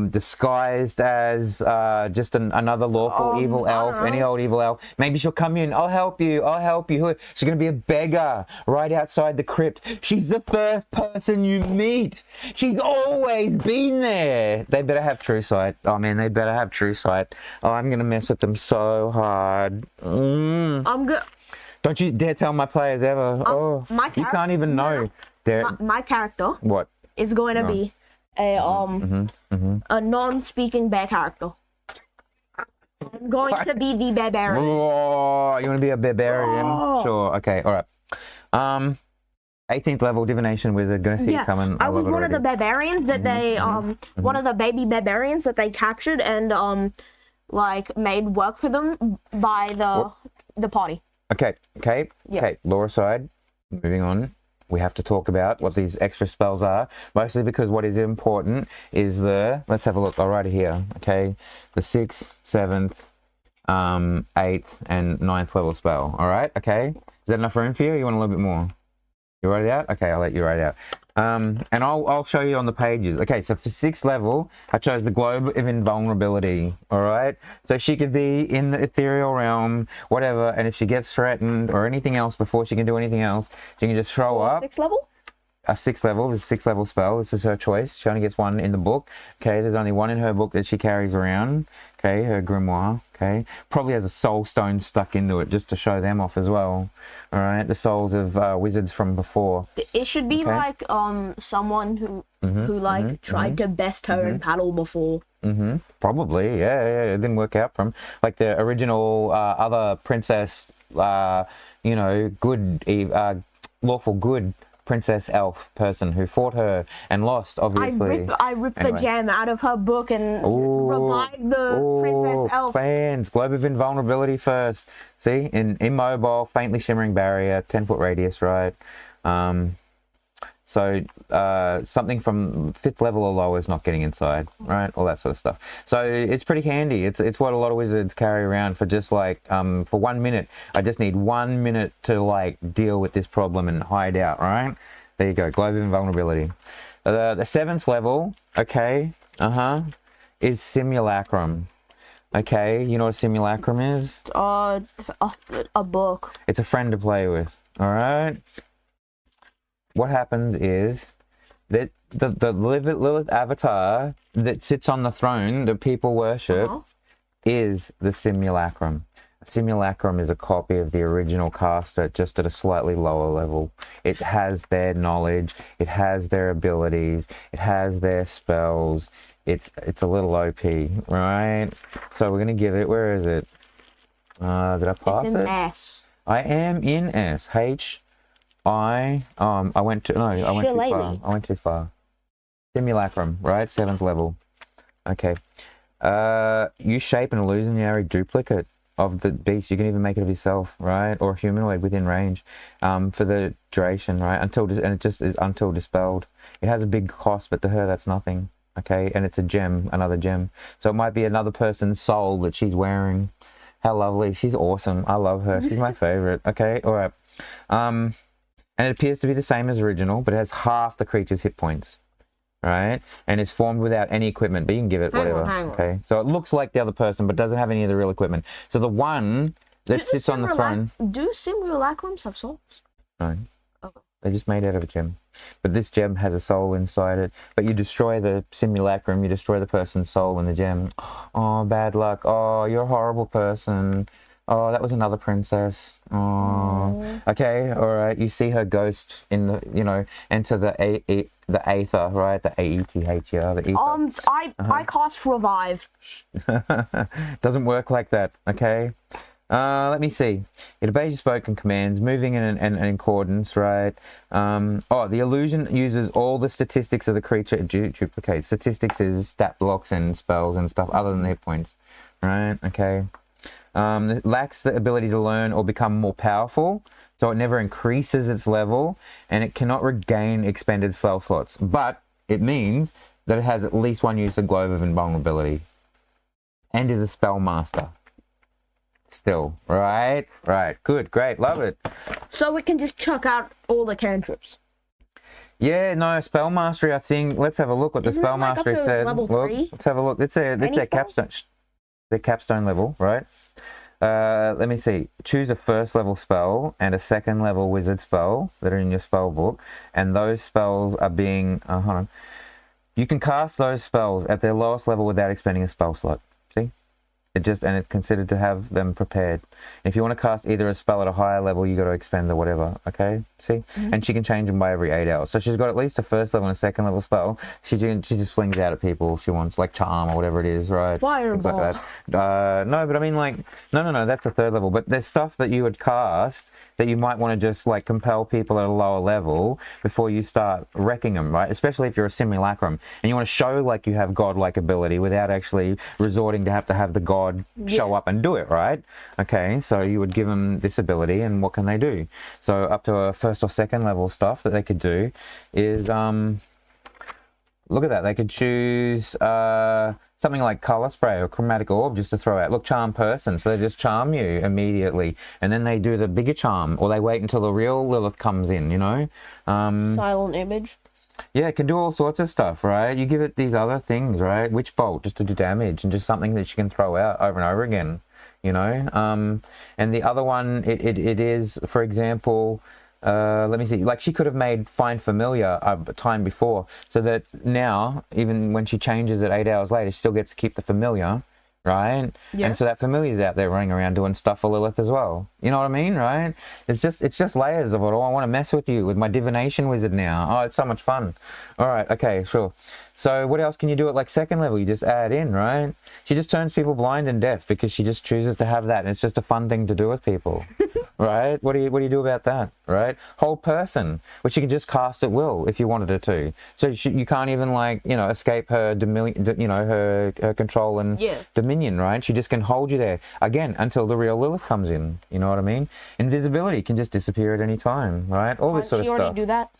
disguised as just another lawful evil elf, any old evil elf. Maybe she'll come in. I'll help you. She's gonna be a beggar right outside the crypt. She's the first person you meet. She's always been there. They better have true sight. Oh man, they better have true sight. Oh, I'm gonna mess with them so hard. I'm good. Don't you dare tell my players ever. You can't even know. My character. What? Is going to be a non-speaking bear character. I'm going to be the barbarian. Oh, you want to be a barbarian? Sure. Okay. All right. 18th level divination wizard. Gonna see you coming. I was one of the barbarians that they one of the baby barbarians that they captured and like made work for them by the party. Okay. Okay. Law aside. Moving on. we have to talk about what these extra spells are, mostly because what is important is let's have a look. I'll write it here, okay? The 6th, 7th, 8th, and 9th level spell, all right? Okay, is that enough room for you? You want a little bit more? You write it out? Okay, I'll let you write it out. And I'll show you on the pages. Okay, so for 6th level, I chose the Globe of Invulnerability, all right? So she could be in the ethereal realm, whatever, and if she gets threatened or anything else before she can do anything else, she can just throw up. 6th level? A 6th level, this 6th level spell. This is her choice. She only gets one in the book. Okay, there's only one in her book that she carries around. Okay, her grimoire. Okay, probably has a soul stone stuck into it just to show them off as well. All right, the souls of wizards from before. It should be like someone who tried to best her in battle before. Probably, yeah, it didn't work out from like the original other princess. You know, good, lawful good. Princess elf person who fought her and lost, obviously. I ripped the gem out of her book and revived the princess elf. Plans. Globe of Invulnerability first. See, immobile, faintly shimmering barrier, 10-foot radius, right? So something from 5th level or lower is not getting inside, right? All that sort of stuff. So it's pretty handy. It's what a lot of wizards carry around for just like for 1 minute. I just need 1 minute to like deal with this problem and hide out, right? There you go. Globe of Invulnerability. The 7th level, okay, is Simulacrum. Okay, you know what a simulacrum is? A book. It's a friend to play with, all right? What happens is that the Lilith avatar that sits on the throne that people worship is the simulacrum. A simulacrum is a copy of the original caster, just at a slightly lower level. It has their knowledge, it has their abilities, it has their spells. It's a little OP, right? So we're gonna give it. Where is it? Did I pass it? It's in S. I am in S. I went too far. I went too far. Simulacrum, right? 7th level. Okay. You shape an illusionary duplicate of the beast. You can even make it of yourself, right? Or a humanoid within range, for the duration, right? Until dispelled. It has a big cost, but to her that's nothing. Okay, and it's a gem, another gem. So it might be another person's soul that she's wearing. How lovely! She's awesome. I love her. She's my favorite. Okay, all right. And it appears to be the same as original, but it has half the creature's hit points, right? And it's formed without any equipment, but you can give it whatever. Hang on. Okay, so it looks like the other person, but doesn't have any of the real equipment. So the one that sits on the throne. Do simulacrums have souls? No. Okay. They're just made out of a gem. But this gem has a soul inside it. But you destroy the simulacrum, you destroy the person's soul in the gem. Oh, bad luck. Oh, you're a horrible person. Oh, that was another princess. Oh, okay, all right. You see her ghost in the, enter the aether, right? The aether, the ether. I cast revive. Doesn't work like that. Okay. Let me see. It obeys your spoken commands, moving in accordance, right? The illusion uses all the statistics of the creature it duplicates. Statistics is stat blocks and spells and stuff other than the hit points, right? Okay. It lacks the ability to learn or become more powerful, so it never increases its level, and it cannot regain expended spell slots. But it means that it has at least one use of Globe of Invulnerability, and is a spell master. Still, right? Right. Good. Great. Love it. So it can just chuck out all the cantrips. Yeah. No. Spell mastery. I think. Let's have a look what the spell mastery said. Level 3? Let's have a look. It's their capstone. Their capstone level, right? Let me see. Choose a 1st level spell and a 2nd level wizard spell that are in your spell book, and those spells are being. Hold on. You can cast those spells at their lowest level without expending a spell slot. See? It's considered to have them prepared. If you want to cast either a spell at a higher level, you got to expend or whatever. Okay, see, and she can change them by every 8 hours. So she's got at least a 1st level and a 2nd level spell. She just flings out at people if she wants, like charm or whatever it is, right? Fireball. Things like that. No, but I mean, like, no. That's a 3rd level. But there's stuff that you would cast that you might want to just like compel people at a lower level before you start wrecking them, right? Especially if you're a simulacrum and you want to show like you have godlike ability without actually resorting to have the god god show up and do it, right? Okay, so you would give them this ability, and what can they do? So up to a first or second level stuff that they could do is look at that. They could choose something like color spray or chromatic orb just to throw out. Look, charm person. So they just charm you immediately. And then they do the bigger charm, or they wait until the real Lilith comes in, you know? Silent image. Yeah, it can do all sorts of stuff, right? You give it these other things, right? Witch bolt just to do damage, and just something that you can throw out over and over again, you know? And the other one, it is, for example, let me see, like she could have made find familiar a time before, so that now even when she changes it 8 hours later, she still gets to keep the familiar, right? Yeah. And so that familiar's out there running around doing stuff for Lilith as well. You know what I mean, right? It's just layers of it. Oh, I want to mess with you with my divination wizard now. Oh, it's so much fun. All right, okay, sure. So what else can you do at like second level? You just add in, right? She just turns people blind and deaf because she just chooses to have that, and it's just a fun thing to do with people. Right? What do you do about that? Right? Whole person, which you can just cast at will if you wanted her to. So you can't even, like, you know, escape her her control and dominion, right? She just can hold you there again until the real Lilith comes in. You know what I mean? Invisibility can just disappear at any time, right? All this sort of She stuff. already do that.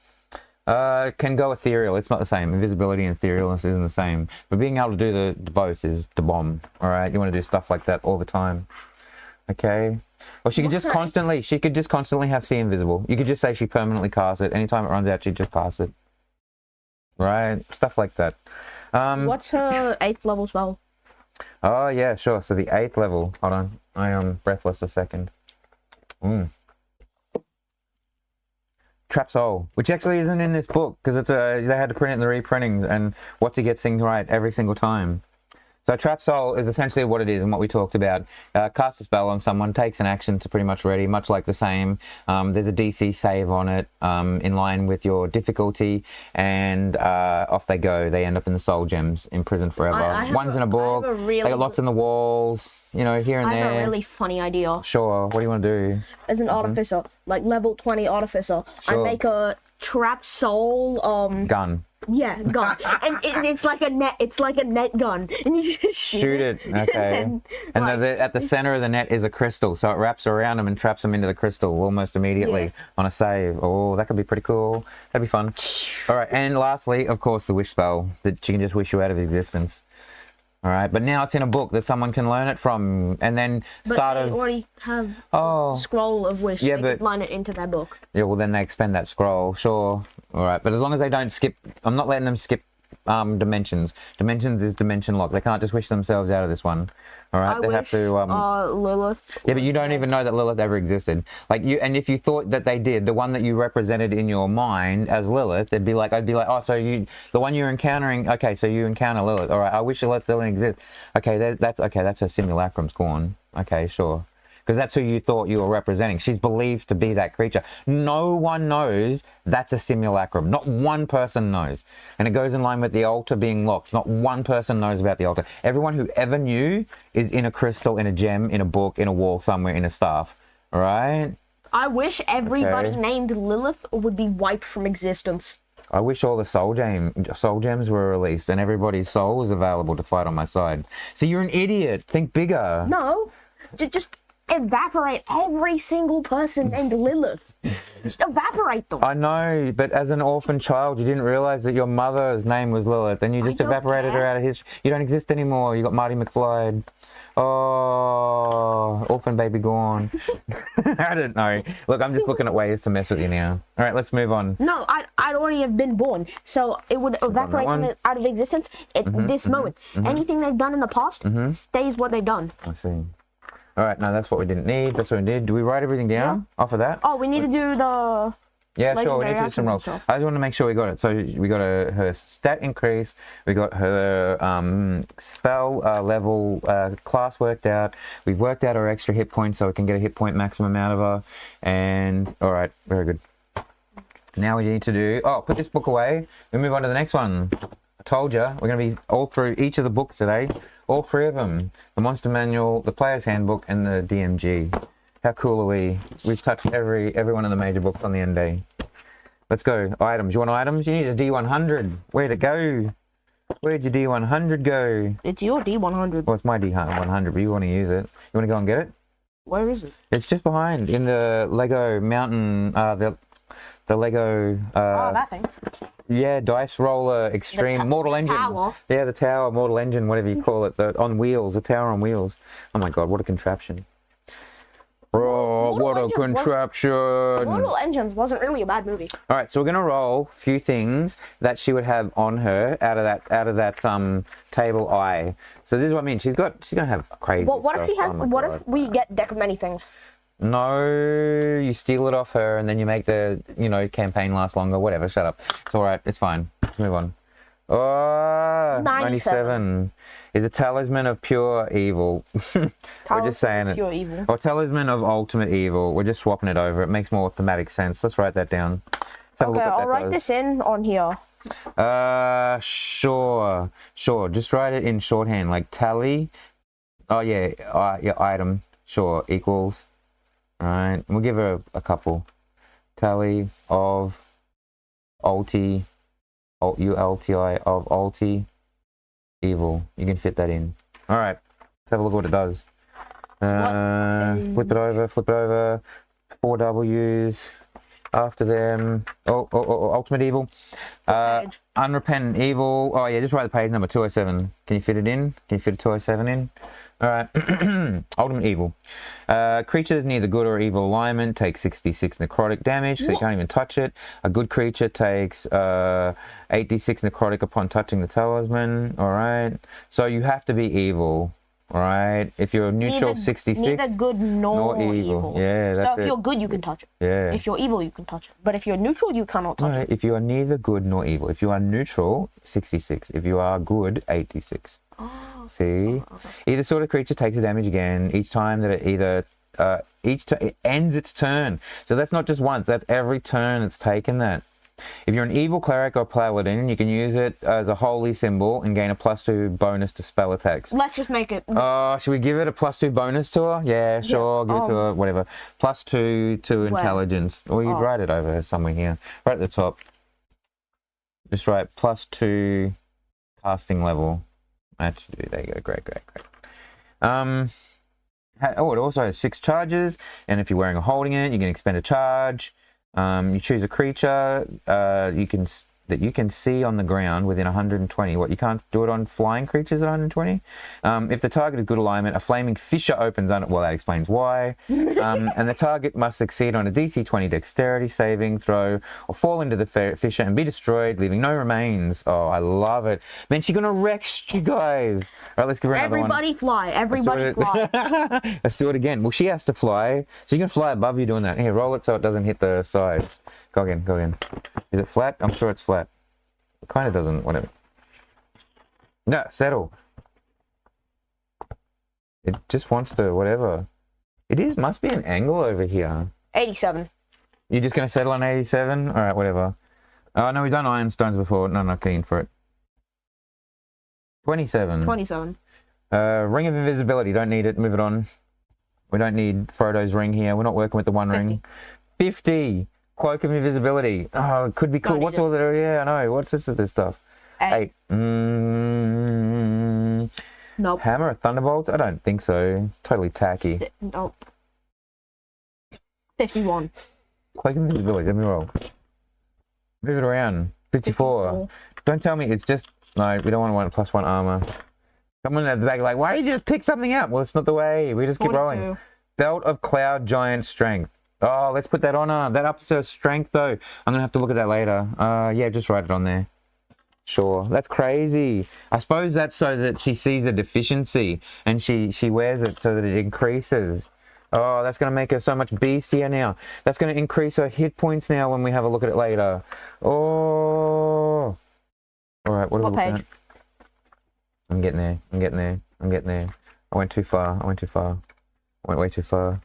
Can go ethereal. It's not the same. Invisibility and etherealness isn't the same. But being able to do the both is the bomb. All right, you want to do stuff like that all the time. Okay. Or she could just constantly have see invisible. You could just say she permanently casts it. Anytime it runs out, she just casts it. Right, stuff like that. What's her 8th level spell? Oh yeah, sure. So the 8th level. Hold on, I am breathless a second. Trap Soul, which actually isn't in this book because it's they had to print it in the reprintings, and What's gets things right every single time. So Trap Soul is essentially what it is and what we talked about. Cast a spell on someone, takes an action to pretty much ready, much like the same. There's a DC save on it in line with your difficulty, and off they go. They end up in the soul gems, imprisoned forever. One's in a book, they got lots in the walls, you know, here and there. I have a really funny idea. Sure, what do you want to do? As an artificer, like level 20 artificer, I make a Trap Soul gun. Yeah, gun. And it's like a net. It's like a net gun, and you just shoot it. Okay. And at the center of the net is a crystal, so it wraps around them and traps them into the crystal almost immediately on a save. Oh, that could be pretty cool. That'd be fun. All right, and lastly, of course, the wish spell that she can just wish you out of existence. All right, but now it's in a book that someone can learn it from, and then start. But they already have a scroll of wish. Yeah, they could line it into that book. Yeah, well then they expend that scroll, sure. All right, but as long as they don't skip, I'm not letting them skip dimensions. Dimensions is dimension lock. They can't just wish themselves out of this one. All right, they have to. Lilith. Yeah, but you don't even know that Lilith ever existed. Like you, and if you thought that they did, the one that you represented in your mind as Lilith, I'd be like, oh, so the one you're encountering. Okay, so you encounter Lilith. All right, I wish Lilith didn't exist. Okay, that's her simulacrum's gone. Okay, sure. Because that's who you thought you were representing. She's believed to be that creature. No one knows that's a simulacrum. Not one person knows. And it goes in line with the altar being locked. Not one person knows about the altar. Everyone who ever knew is in a crystal, in a gem, in a book, in a wall somewhere, in a staff. All right? I wish everybody named Lilith would be wiped from existence. I wish all the soul gems were released and everybody's soul was available to fight on my side. See, you're an idiot. Think bigger. No. Just evaporate every single person named Lilith. Just evaporate them. I know, but as an orphan child, you didn't realize that your mother's name was Lilith, and you just evaporated her out of history. You don't exist anymore. You got Marty McFly. Oh, orphan baby gone. I don't know. Look, I'm just looking at ways to mess with you now. All right, let's move on. No, I'd already have been born, so it would evaporate them out of existence at this moment. Anything they've done in the past stays what they've done. I see. All right, no, that's what we didn't need. That's what we did. Do we write everything down off of that? Oh, we need to do the... Yeah, sure, we need to do some rolls. I just want to make sure we got it. So we got her stat increase, we got her spell level class worked out, we've worked out her extra hit points so we can get a hit point maximum out of her, and all right, very good. Now we need to do, put this book away, we move on to the next one. I told you, we're going to be all through each of the books today. All three of them. The Monster Manual, the Player's Handbook, and the DMG. How cool are we? We've touched every one of the major books on the ND. Let's go. Items. You want items? You need a D100. Where'd it go? Where'd your D100 go? It's your D100. Well, it's my D100, but you want to use it. You want to go and get it? Where is it? It's just behind in the Lego mountain. The Lego. Oh, that thing. Yeah, dice roller extreme mortal engine. Tower. Yeah, the tower, mortal engine, whatever you call it. On wheels, the tower on wheels. Oh my god, what a contraption! Oh, what a contraption! Mortal Engines wasn't really a bad movie. All right, so we're gonna roll a few things that she would have on her out of that table I. So this is what I mean. She's gonna have crazy. Well, what stuff. if she has? Oh my What God. if we get deck of many things? No, you steal it off her and then you make the campaign last longer. Whatever. Shut up. It's all right. It's fine. Let's move on. Oh, 97 is a talisman of pure evil. We're just saying it. Pure evil. Or talisman of ultimate evil. We're just swapping it over. It makes more thematic sense. Let's write that down. Let's have a Okay, look at I'll that write does. this in on here. Sure. Just write it in shorthand, like tally. Oh yeah, item. Sure, equals. All right, we'll give her a couple. Tally of ulti. ULTI of ulti evil. You can fit that in. All right, let's have a look at what it does. Flip it over. 4 W's after them. Ultimate evil. Unrepentant evil. Oh yeah, just write the page number 207. Can you fit it in? Can you fit a 207 in? All right. Ultimate evil. Creatures near the good or evil alignment take 66 necrotic damage, so you can't even touch it. A good creature takes 8d6 necrotic upon touching the talisman. All right. So you have to be evil. All right. If you're neutral, 66. Neither good nor evil. Yeah, that's So if you're good, you can touch it. Yeah. If you're evil, you can touch it. But if you're neutral, you cannot touch it. If you are neither good nor evil. If you are neutral, 66. If you are good, 86. Oh. See? Okay. Either sort of creature takes a damage again each time that it ends its turn. So that's not just once, that's every turn it's taken that. If you're an evil cleric or paladin, you can use it as a holy symbol and gain a +2 bonus to spell attacks. Let's just make it. Should we give it a +2 bonus to her? Yeah, sure, give it to her, whatever. +2 to intelligence. Or you'd write it over somewhere here. Right at the top. Just write +2 casting level. Actually, there you go. Great. It also has 6 charges, and if you're wearing or holding it, you can expend a charge. You choose a creature that you can see on the ground within 120. What, you can't do it on flying creatures at 120? If the target is good alignment, a flaming fissure opens on it. Well, that explains why. And the target must succeed on a DC 20 dexterity saving throw or fall into the fissure and be destroyed, leaving no remains. Oh, I love it. Man, she's gonna wreck you guys. All right, let's give her another one. Everybody fly. Everybody fly. Let's do it again. Well, she has to fly. So you can fly above you doing that. Here, roll it so it doesn't hit the sides. Go again. Is it flat? I'm sure it's flat. It kind of doesn't, whatever. No, settle. It just wants to, whatever. Must be an angle over here. 87. You're just going to settle on 87? All right, whatever. Oh, no, we've done ironstones before. No, not keen for it. 27. 27. Ring of invisibility. Don't need it. Move it on. We don't need Frodo's ring here. We're not working with the one 50. ring. 50. Cloak of invisibility. Oh, it could be cool. What's all that? Yeah, I know. What's this stuff? 8. Nope. Hammer of thunderbolts? I don't think so. Totally tacky. Nope. 51. Cloak of invisibility. Let me roll. Move it around. 54. Don't tell me it's just... No, we don't want +1 armor. Someone at the back like, why did you just pick something up? Well, it's not the way. We just keep 42. rolling. Belt of cloud giant strength. Oh, let's put that on her. That ups her strength, though. I'm going to have to look at that later. Yeah, just write it on there. Sure. That's crazy. I suppose that's so that she sees a deficiency and she wears it so that it increases. Oh, that's going to make her so much beastier now. That's going to increase her hit points now when we have a look at it later. Oh. All right, what page? I'm getting there. I went too far. I went way too far.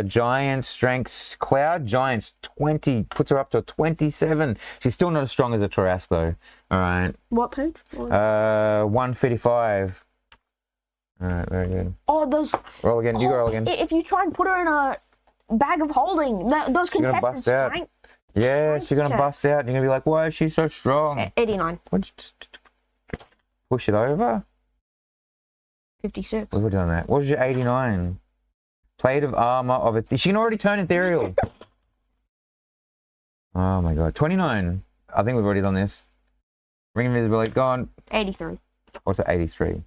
Giant strengths, cloud giants 20 puts her up to a 27. She's still not as strong as a Tarrasque though. All right. What page? 155. All right, very good. Oh, those. Roll again. You go roll again. If you try and put her in a bag of holding, those She's gonna contestants bust out. Yeah, she's gonna bust out. You're gonna be like, why is she so strong? 89. What'd you just push it over? 56. We've done that. What was your 89? Plate of armor of it. She can already turn ethereal. Oh my god. 29. I think we've already done this. Ring of invisibility. Go on. 83. What's it? 83.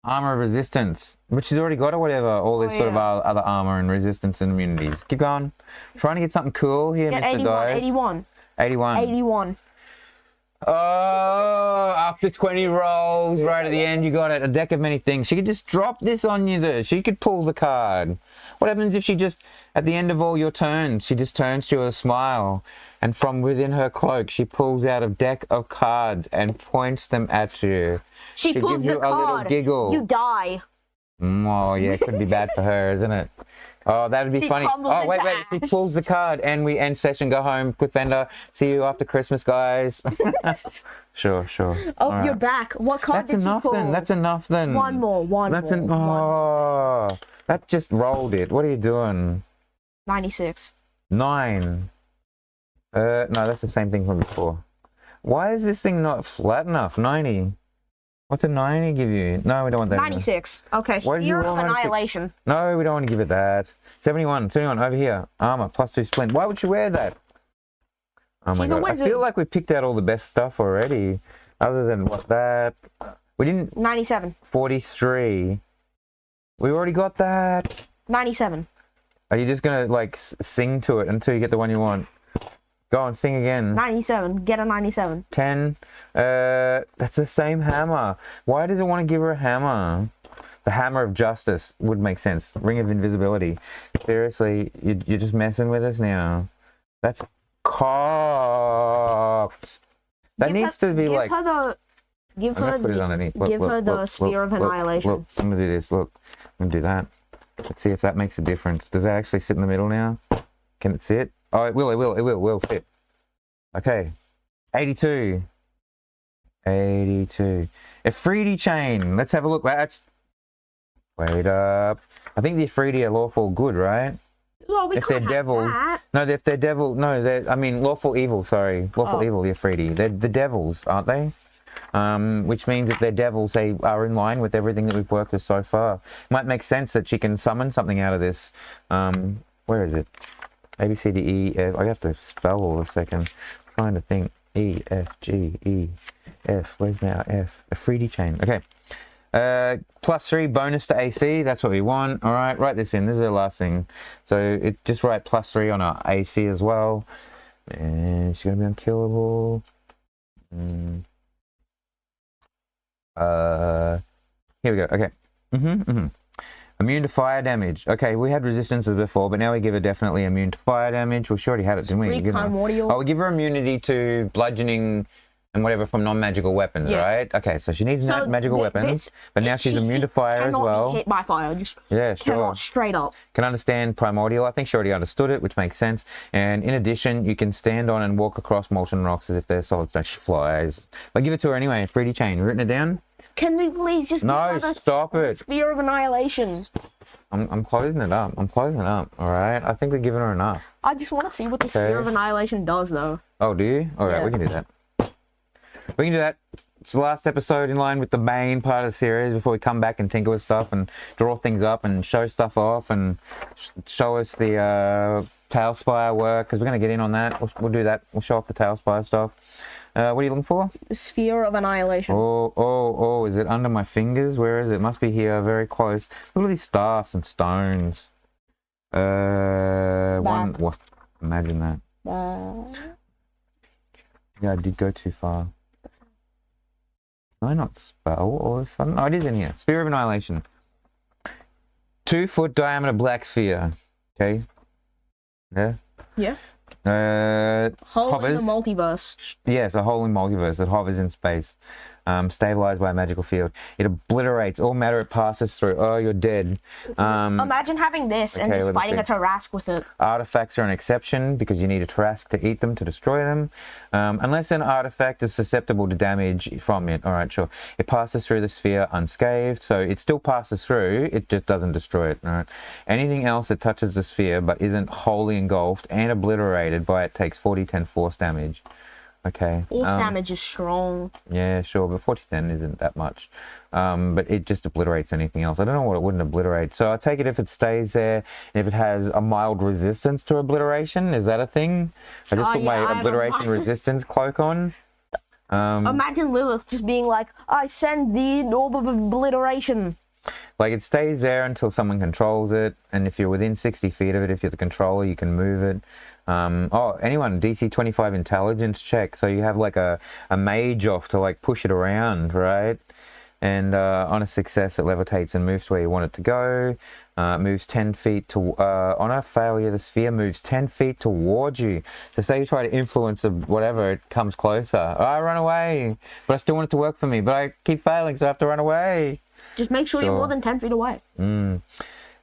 Armor of resistance. But she's already got or whatever. All this sort of other armor and resistance and immunities. Keep going. Trying to get something cool here, Get Mr. 81. Dice. 81. 81. 81. Oh, after 20 rolls, right at the end, you got it. A deck of many things. She could just drop this on you there. She could pull the card. What happens if she just, at the end of all your turns, she just turns to you with a smile, and from within her cloak, she pulls out a deck of cards and points them at you. She pulls gives you the a little card. giggle. You die. Oh, yeah, it could be bad for her, isn't it? Oh, that'd be She funny. crumbles Oh, wait, into she ash. pulls the card and we end session, go home, cliffhanger. See you after Christmas, guys. Sure. Oh, All you're right. back. What card That's did enough you pull? then. That's enough then. One more. Oh, that just rolled it. What are you doing? 96. 9. No, that's the same thing from before. Why is this thing not flat enough? 90. What's a 90 give you? No, we don't want that. 96. Okay, Why did you Spear roll of 96? Annihilation. No, we don't want to give it that. 71 over here. Armor, +2 splint. Why would you wear that? Oh my She's a god. I wizard. feel like we picked out all the best stuff already. Other than what that. We didn't. 97. 43. We already got that. 97. Are you just gonna like sing to it until you get the one you want? Go on, sing again. 97. Get a 97. 10. That's the same hammer. Why does it want to give her a hammer? The hammer of justice would make sense. Ring of invisibility. Seriously, you're just messing with us now. That's cocked. That needs to be like. Give her I'm gonna put it underneath. Look, give look, her the look, Spear of look, Annihilation. Look, I'm gonna do this. Look, I'm gonna do that. Let's see if that makes a difference. Does that actually sit in the middle now? Can it sit? Oh, it will sit. Okay. 82. 82. Ifriti chain. Let's have a look. Wait up. I think the Ifriti are lawful good, right? Well, we If they're can't have devils. that. No, if they're devil. No, I mean lawful evil. Sorry, lawful evil. The Ifriti. They're the devils, aren't they? Which means if they're devils, they are in line with everything that we've worked with so far. Might make sense that she can summon something out of this. Where is it? A, B, C, D, E, F. I have to spell all a second. I'm trying to think. E, F, G, E, F. Where's my F? A 3D chain. Okay. +3 bonus to AC. That's what we want. All right. Write this in. This is the last thing. So just write +3 on our AC as well. And she's gonna be unkillable. Here we go. Okay. Immune to fire damage. Okay, we had resistances before, but now we give her definitely immune to fire damage. Well, she already had it, didn't we? Primordial. Oh, we give her immunity to bludgeoning and whatever from non-magical weapons, right? Okay, so she needs magical weapons, but now she's immune to fire as well. Cannot be hit by fire. Just yeah, sure. cannot straight up. Can understand primordial. I think she already understood it, which makes sense. And in addition, you can stand on and walk across molten rocks as if they're solid stone. She flies. But give it to her anyway. 3D chain. Written it down? Can we please just No, stop it. Spear of Annihilation? I'm closing it up. I'm closing it up. All right. I think we've given her enough. I just want to see what the Spear of Annihilation does, though. Oh, do you? All right, Yeah. we can do that. We can do that. It's the last episode in line with the main part of the series before we come back and tinker with stuff and draw things up and show stuff off and show us the Tailspire work, because we're going to get in on that. We'll do that. We'll show off the Tailspire stuff. What are you looking for? The Sphere of Annihilation. Oh, is it under my fingers? Where is it? It must be here, very close. Look at these staffs and stones. One, what? Imagine that. Yeah, I did go too far. Can I not spell all of a sudden? Oh, it is in here. Sphere of Annihilation. 2-foot diameter black sphere. Okay. Yeah. Yeah. Hole in the multiverse. Yes, a hole in multiverse that hovers in space. Stabilized by a magical field. It obliterates all matter it passes through. Oh, you're dead. Imagine having this and just fighting a Tarrasque with it. Artifacts are an exception because you need a Tarrasque to eat them, to destroy them. Unless an artifact is susceptible to damage from it. All right, sure. It passes through the sphere unscathed, so it still passes through, it just doesn't destroy it. All right. Anything else that touches the sphere but isn't wholly engulfed and obliterated by it takes 40-10 force damage. Okay. Force damage is strong. Yeah, sure, but 40-10 isn't that much. But it just obliterates anything else. I don't know what it wouldn't obliterate. So I take it if it stays there, and if it has a mild resistance to obliteration, is that a thing? I just put my obliteration resistance cloak on. Imagine Lilith just being like, I send the orb of obliteration. Like, it stays there until someone controls it, and if you're within 60 feet of it, if you're the controller, you can move it. Anyone, DC 25 intelligence check, so you have like a mage off to like push it around, right? And on a success, it levitates and moves to where you want it to go. Moves 10 feet to, on a failure, the sphere moves 10 feet towards you. So say you try to influence whatever, it comes closer. Oh, I run away, but I still want it to work for me, but I keep failing, so I have to run away. Just make sure you're more than 10 feet away.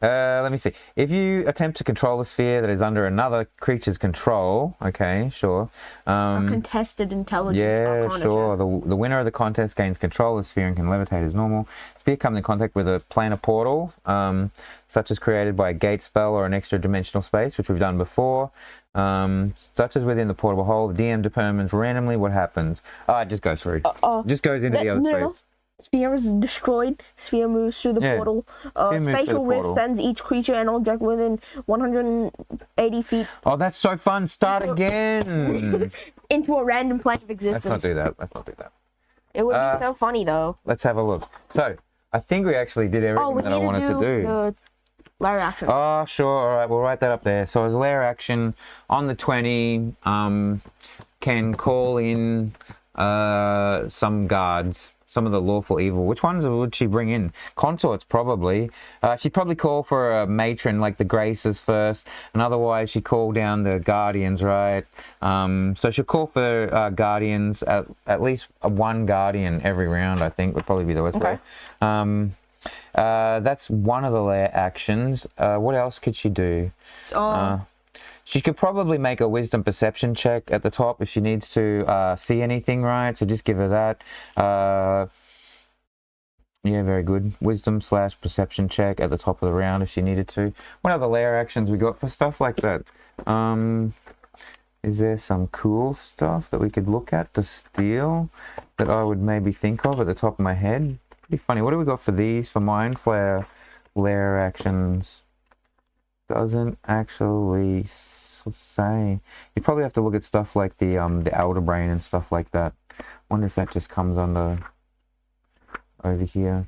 Let me see. If you attempt to control a sphere that is under another creature's control, okay, sure. A contested intelligence. Yeah, sure. The winner of the contest gains control of the sphere and can levitate as normal. Sphere comes in contact with a planar portal, such as created by a gate spell or an extra dimensional space, which we've done before. Such as within the portable hole, the DM determines randomly what happens. It just goes through. Just goes into the other space. Sphere is destroyed. Sphere moves through the portal. Spatial rift sends each creature and object within 180 feet. Oh, that's so fun. Start again. Into a random plane of existence. Let's not do that. Let's not do that. It would be so funny, though. Let's have a look. So, I think we actually did everything that I wanted to do. The Lair action. Oh, sure. All right. We'll write that up there. So, as Lair action, on the 20, can call in some guards. Some of the lawful evil. Which ones would she bring in? Consorts, probably. She'd probably call for a matron, like the Graces first, and otherwise she'd call down the Guardians, right? So she'll call for Guardians, at least one Guardian every round, I think, would probably be the best way. That's one of the Lair actions. What else could she do? She could probably make a wisdom perception check at the top if she needs to see anything, right? So just give her that. Yeah, very good. Wisdom / perception check at the top of the round if she needed to. What other Lair actions we got for stuff like that? Is there some cool stuff that we could look at to steal that I would maybe think of at the top of my head? Pretty funny. What do we got for these? For Mind Flare Lair actions? Doesn't actually say. You probably have to look at stuff like the Elder Brain and stuff like that. Wonder if that just comes under over here.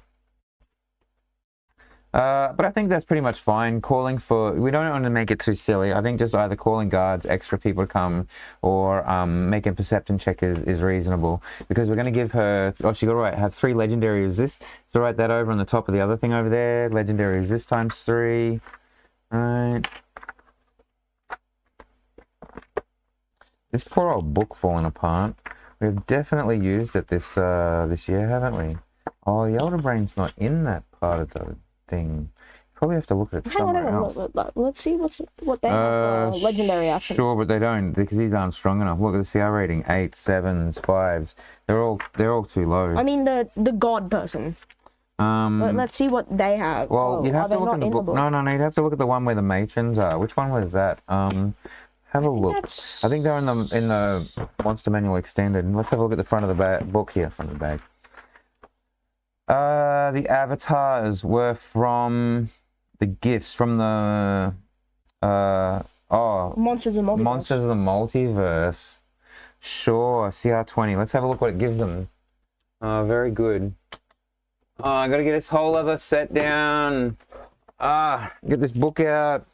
But I think that's pretty much fine. Calling for, we don't want to make it too silly. I think just either calling guards, extra people to come, or making a perception check is reasonable, because we're going to give her, she got to have 3 legendary resist. So write that over on the top of the other thing over there. Legendary resist times 3. Right. This poor old book falling apart. We've definitely used it this year, haven't we? Oh, the Elder Brain's not in that part of the thing. Probably have to look at it somewhere else. Let's see what they have legendary actions. Sure, but they don't, because these aren't strong enough. Look at the CR rating: 8s, 7s, 5s. They're all too low. I mean the god person. Let's see what they have. Well, you'd have to look in the book. No, you'd have to look at the one where the matrons are. Which one was that? Have a look. I think they're in the Monster Manual Extended. Let's have a look at the front of the book here, front of the bag. The avatars were from the gifts from the Monsters of the Multiverse. Monsters of the Multiverse. Sure, CR20. Let's have a look what it gives them. Very good. I gotta get this whole other set down. Get this book out.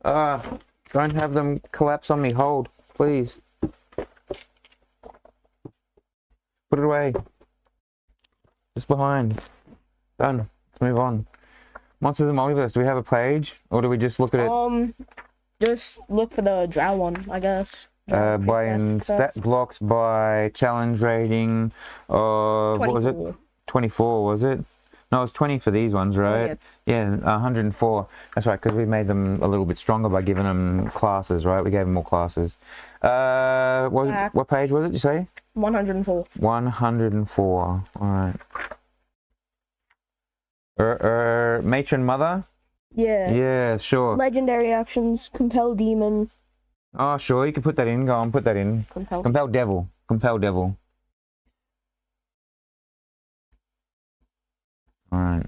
Don't have them collapse on me. Hold, please. Put it away. Just behind. Done. Let's move on. Monsters of the Multiverse. Do we have a page, or do we just look at it? Just look for the drow one, I guess. Buying stat blocks by challenge rating of, what was it? 24, was it? No, it's 20 for these ones, right? Yeah, 104. That's right, because we made them a little bit stronger by giving them classes, right? We gave them more classes. What page was it, you say? 104. 104. All right. Matron Mother? Yeah. Yeah, sure. Legendary actions, compel demon. Oh, sure, you can put that in. Go on, put that in. Compel devil. Compel devil. Alright.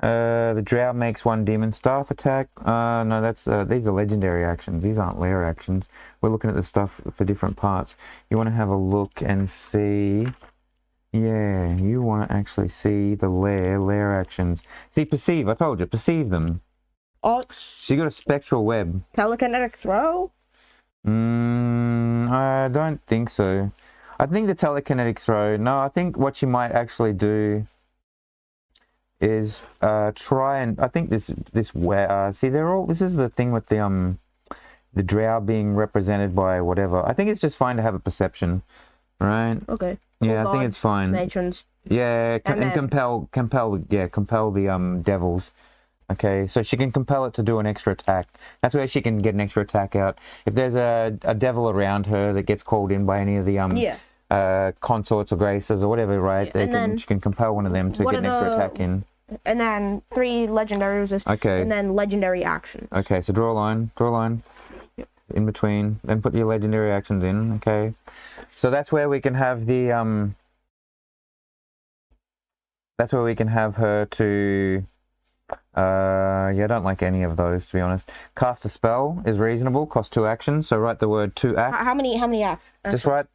The drow makes 1 demon staff attack. No, that's these are legendary actions. These aren't lair actions. We're looking at the stuff for different parts. You want to have a look and see. Yeah, you want to actually see the lair actions. See, perceive. I told you, perceive them. Oh, So you got a spectral web. Telekinetic throw? I don't think so. I think the telekinetic throw. No, I think what you might actually do is try and I think this see, they're all, this is the thing with the drow being represented by whatever. I think it's just fine to have a perception, right? Okay. Yeah, I think it's fine. Matrons. Yeah, and compel the devils. Okay, so she can compel it to do an extra attack. That's where she can get an extra attack out. If there's a devil around her that gets called in by any of the consorts or graces or whatever, right? She can compel one of them to get an extra attack in. And then 3 legendary resist. Okay. And then legendary actions. Okay, so draw a line. Yep. In between. Then put your legendary actions in. Okay. So that's where we can have the that's where we can have her to yeah, I don't like any of those, to be honest. Cast a spell is reasonable, cost 2 actions, so write the word 2 act. How many acts? Just write,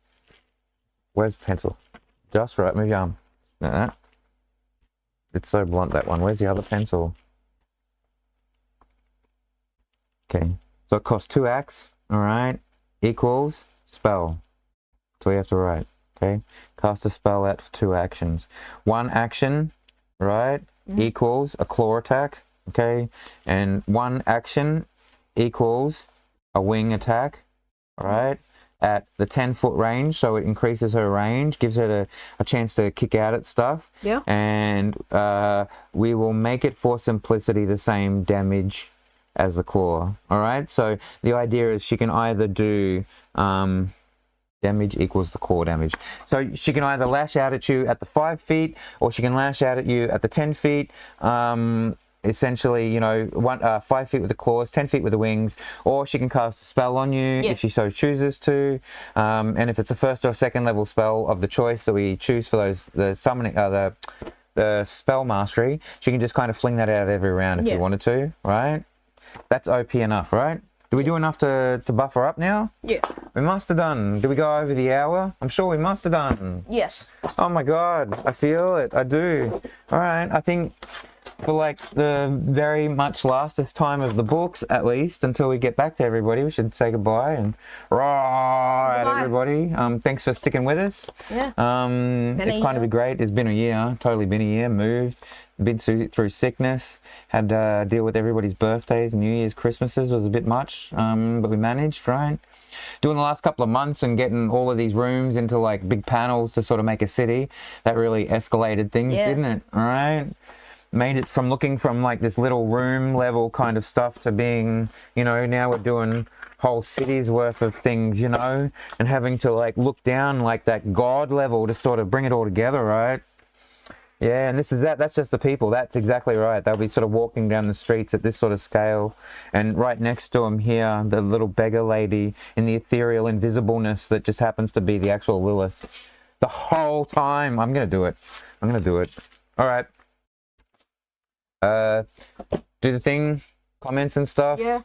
where's the pencil? Just write, move your arm. Like that. It's so blunt, that one. Where's the other pencil? Okay, so it costs 2 acts, alright, equals spell. That's all you have to write, okay? Cast a spell out for 2 actions. 1 action, right? Equals a claw attack, okay, and 1 action equals a wing attack, all right, at the 10-foot range, so it increases her range, gives her a chance to kick out at stuff. Yeah. And we will make it for simplicity the same damage as the claw, all right. So the idea is she can either do damage equals the claw damage. So she can either lash out at you at the 5 feet, or she can lash out at you at the 10 feet. Essentially, you know, 5 feet with the claws, 10 feet with the wings, or she can cast a spell on you if she so chooses to. And if it's a 1st or 2nd level spell of the choice that we choose for those, the summoning, the spell mastery, she can just kind of fling that out every round if you wanted to, right? That's OP enough, right? Did we do enough to buff her up now? Yeah. We must have done. Did we go over the hour? I'm sure we must have done. Yes. Oh my god, I feel it. I do. All right, I think for like the very much lastest time of the books, at least, until we get back to everybody, we should say goodbye and right, everybody. Thanks for sticking with us. Yeah. It's kind of been great. It's been a year. Totally been a year. Moved. Been through sickness, had to deal with everybody's birthdays, New Year's, Christmases was a bit much, but we managed, right? Doing the last couple of months and getting all of these rooms into like big panels to sort of make a city, that really escalated things, didn't it? All right, made it from looking from like this little room level kind of stuff to being, you know, now we're doing whole cities worth of things, you know, and having to like look down like that god level to sort of bring it all together, right? Yeah, and this is that's just the people. That's exactly right. They'll be sort of walking down the streets at this sort of scale. And right next to them here, the little beggar lady in the ethereal invisibleness that just happens to be the actual Lilith. The whole time. I'm going to do it. I'm going to do it. All right. Do the thing. Comments and stuff. Yeah.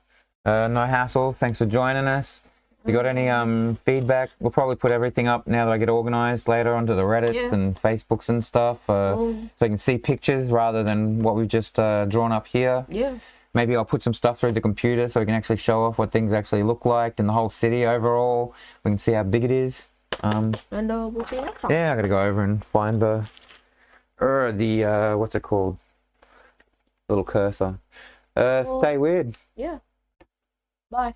No hassle. Thanks for joining us. If you got any feedback, we'll probably put everything up now that I get organized later onto the Reddits and Facebooks and stuff, so you can see pictures rather than what we've just drawn up here. Yeah. Maybe I'll put some stuff through the computer so we can actually show off what things actually look like in the whole city overall. We can see how big it is. And we'll see you next time. Yeah, I gotta go over and find the what's it called? Little cursor. Stay weird. Yeah. Bye.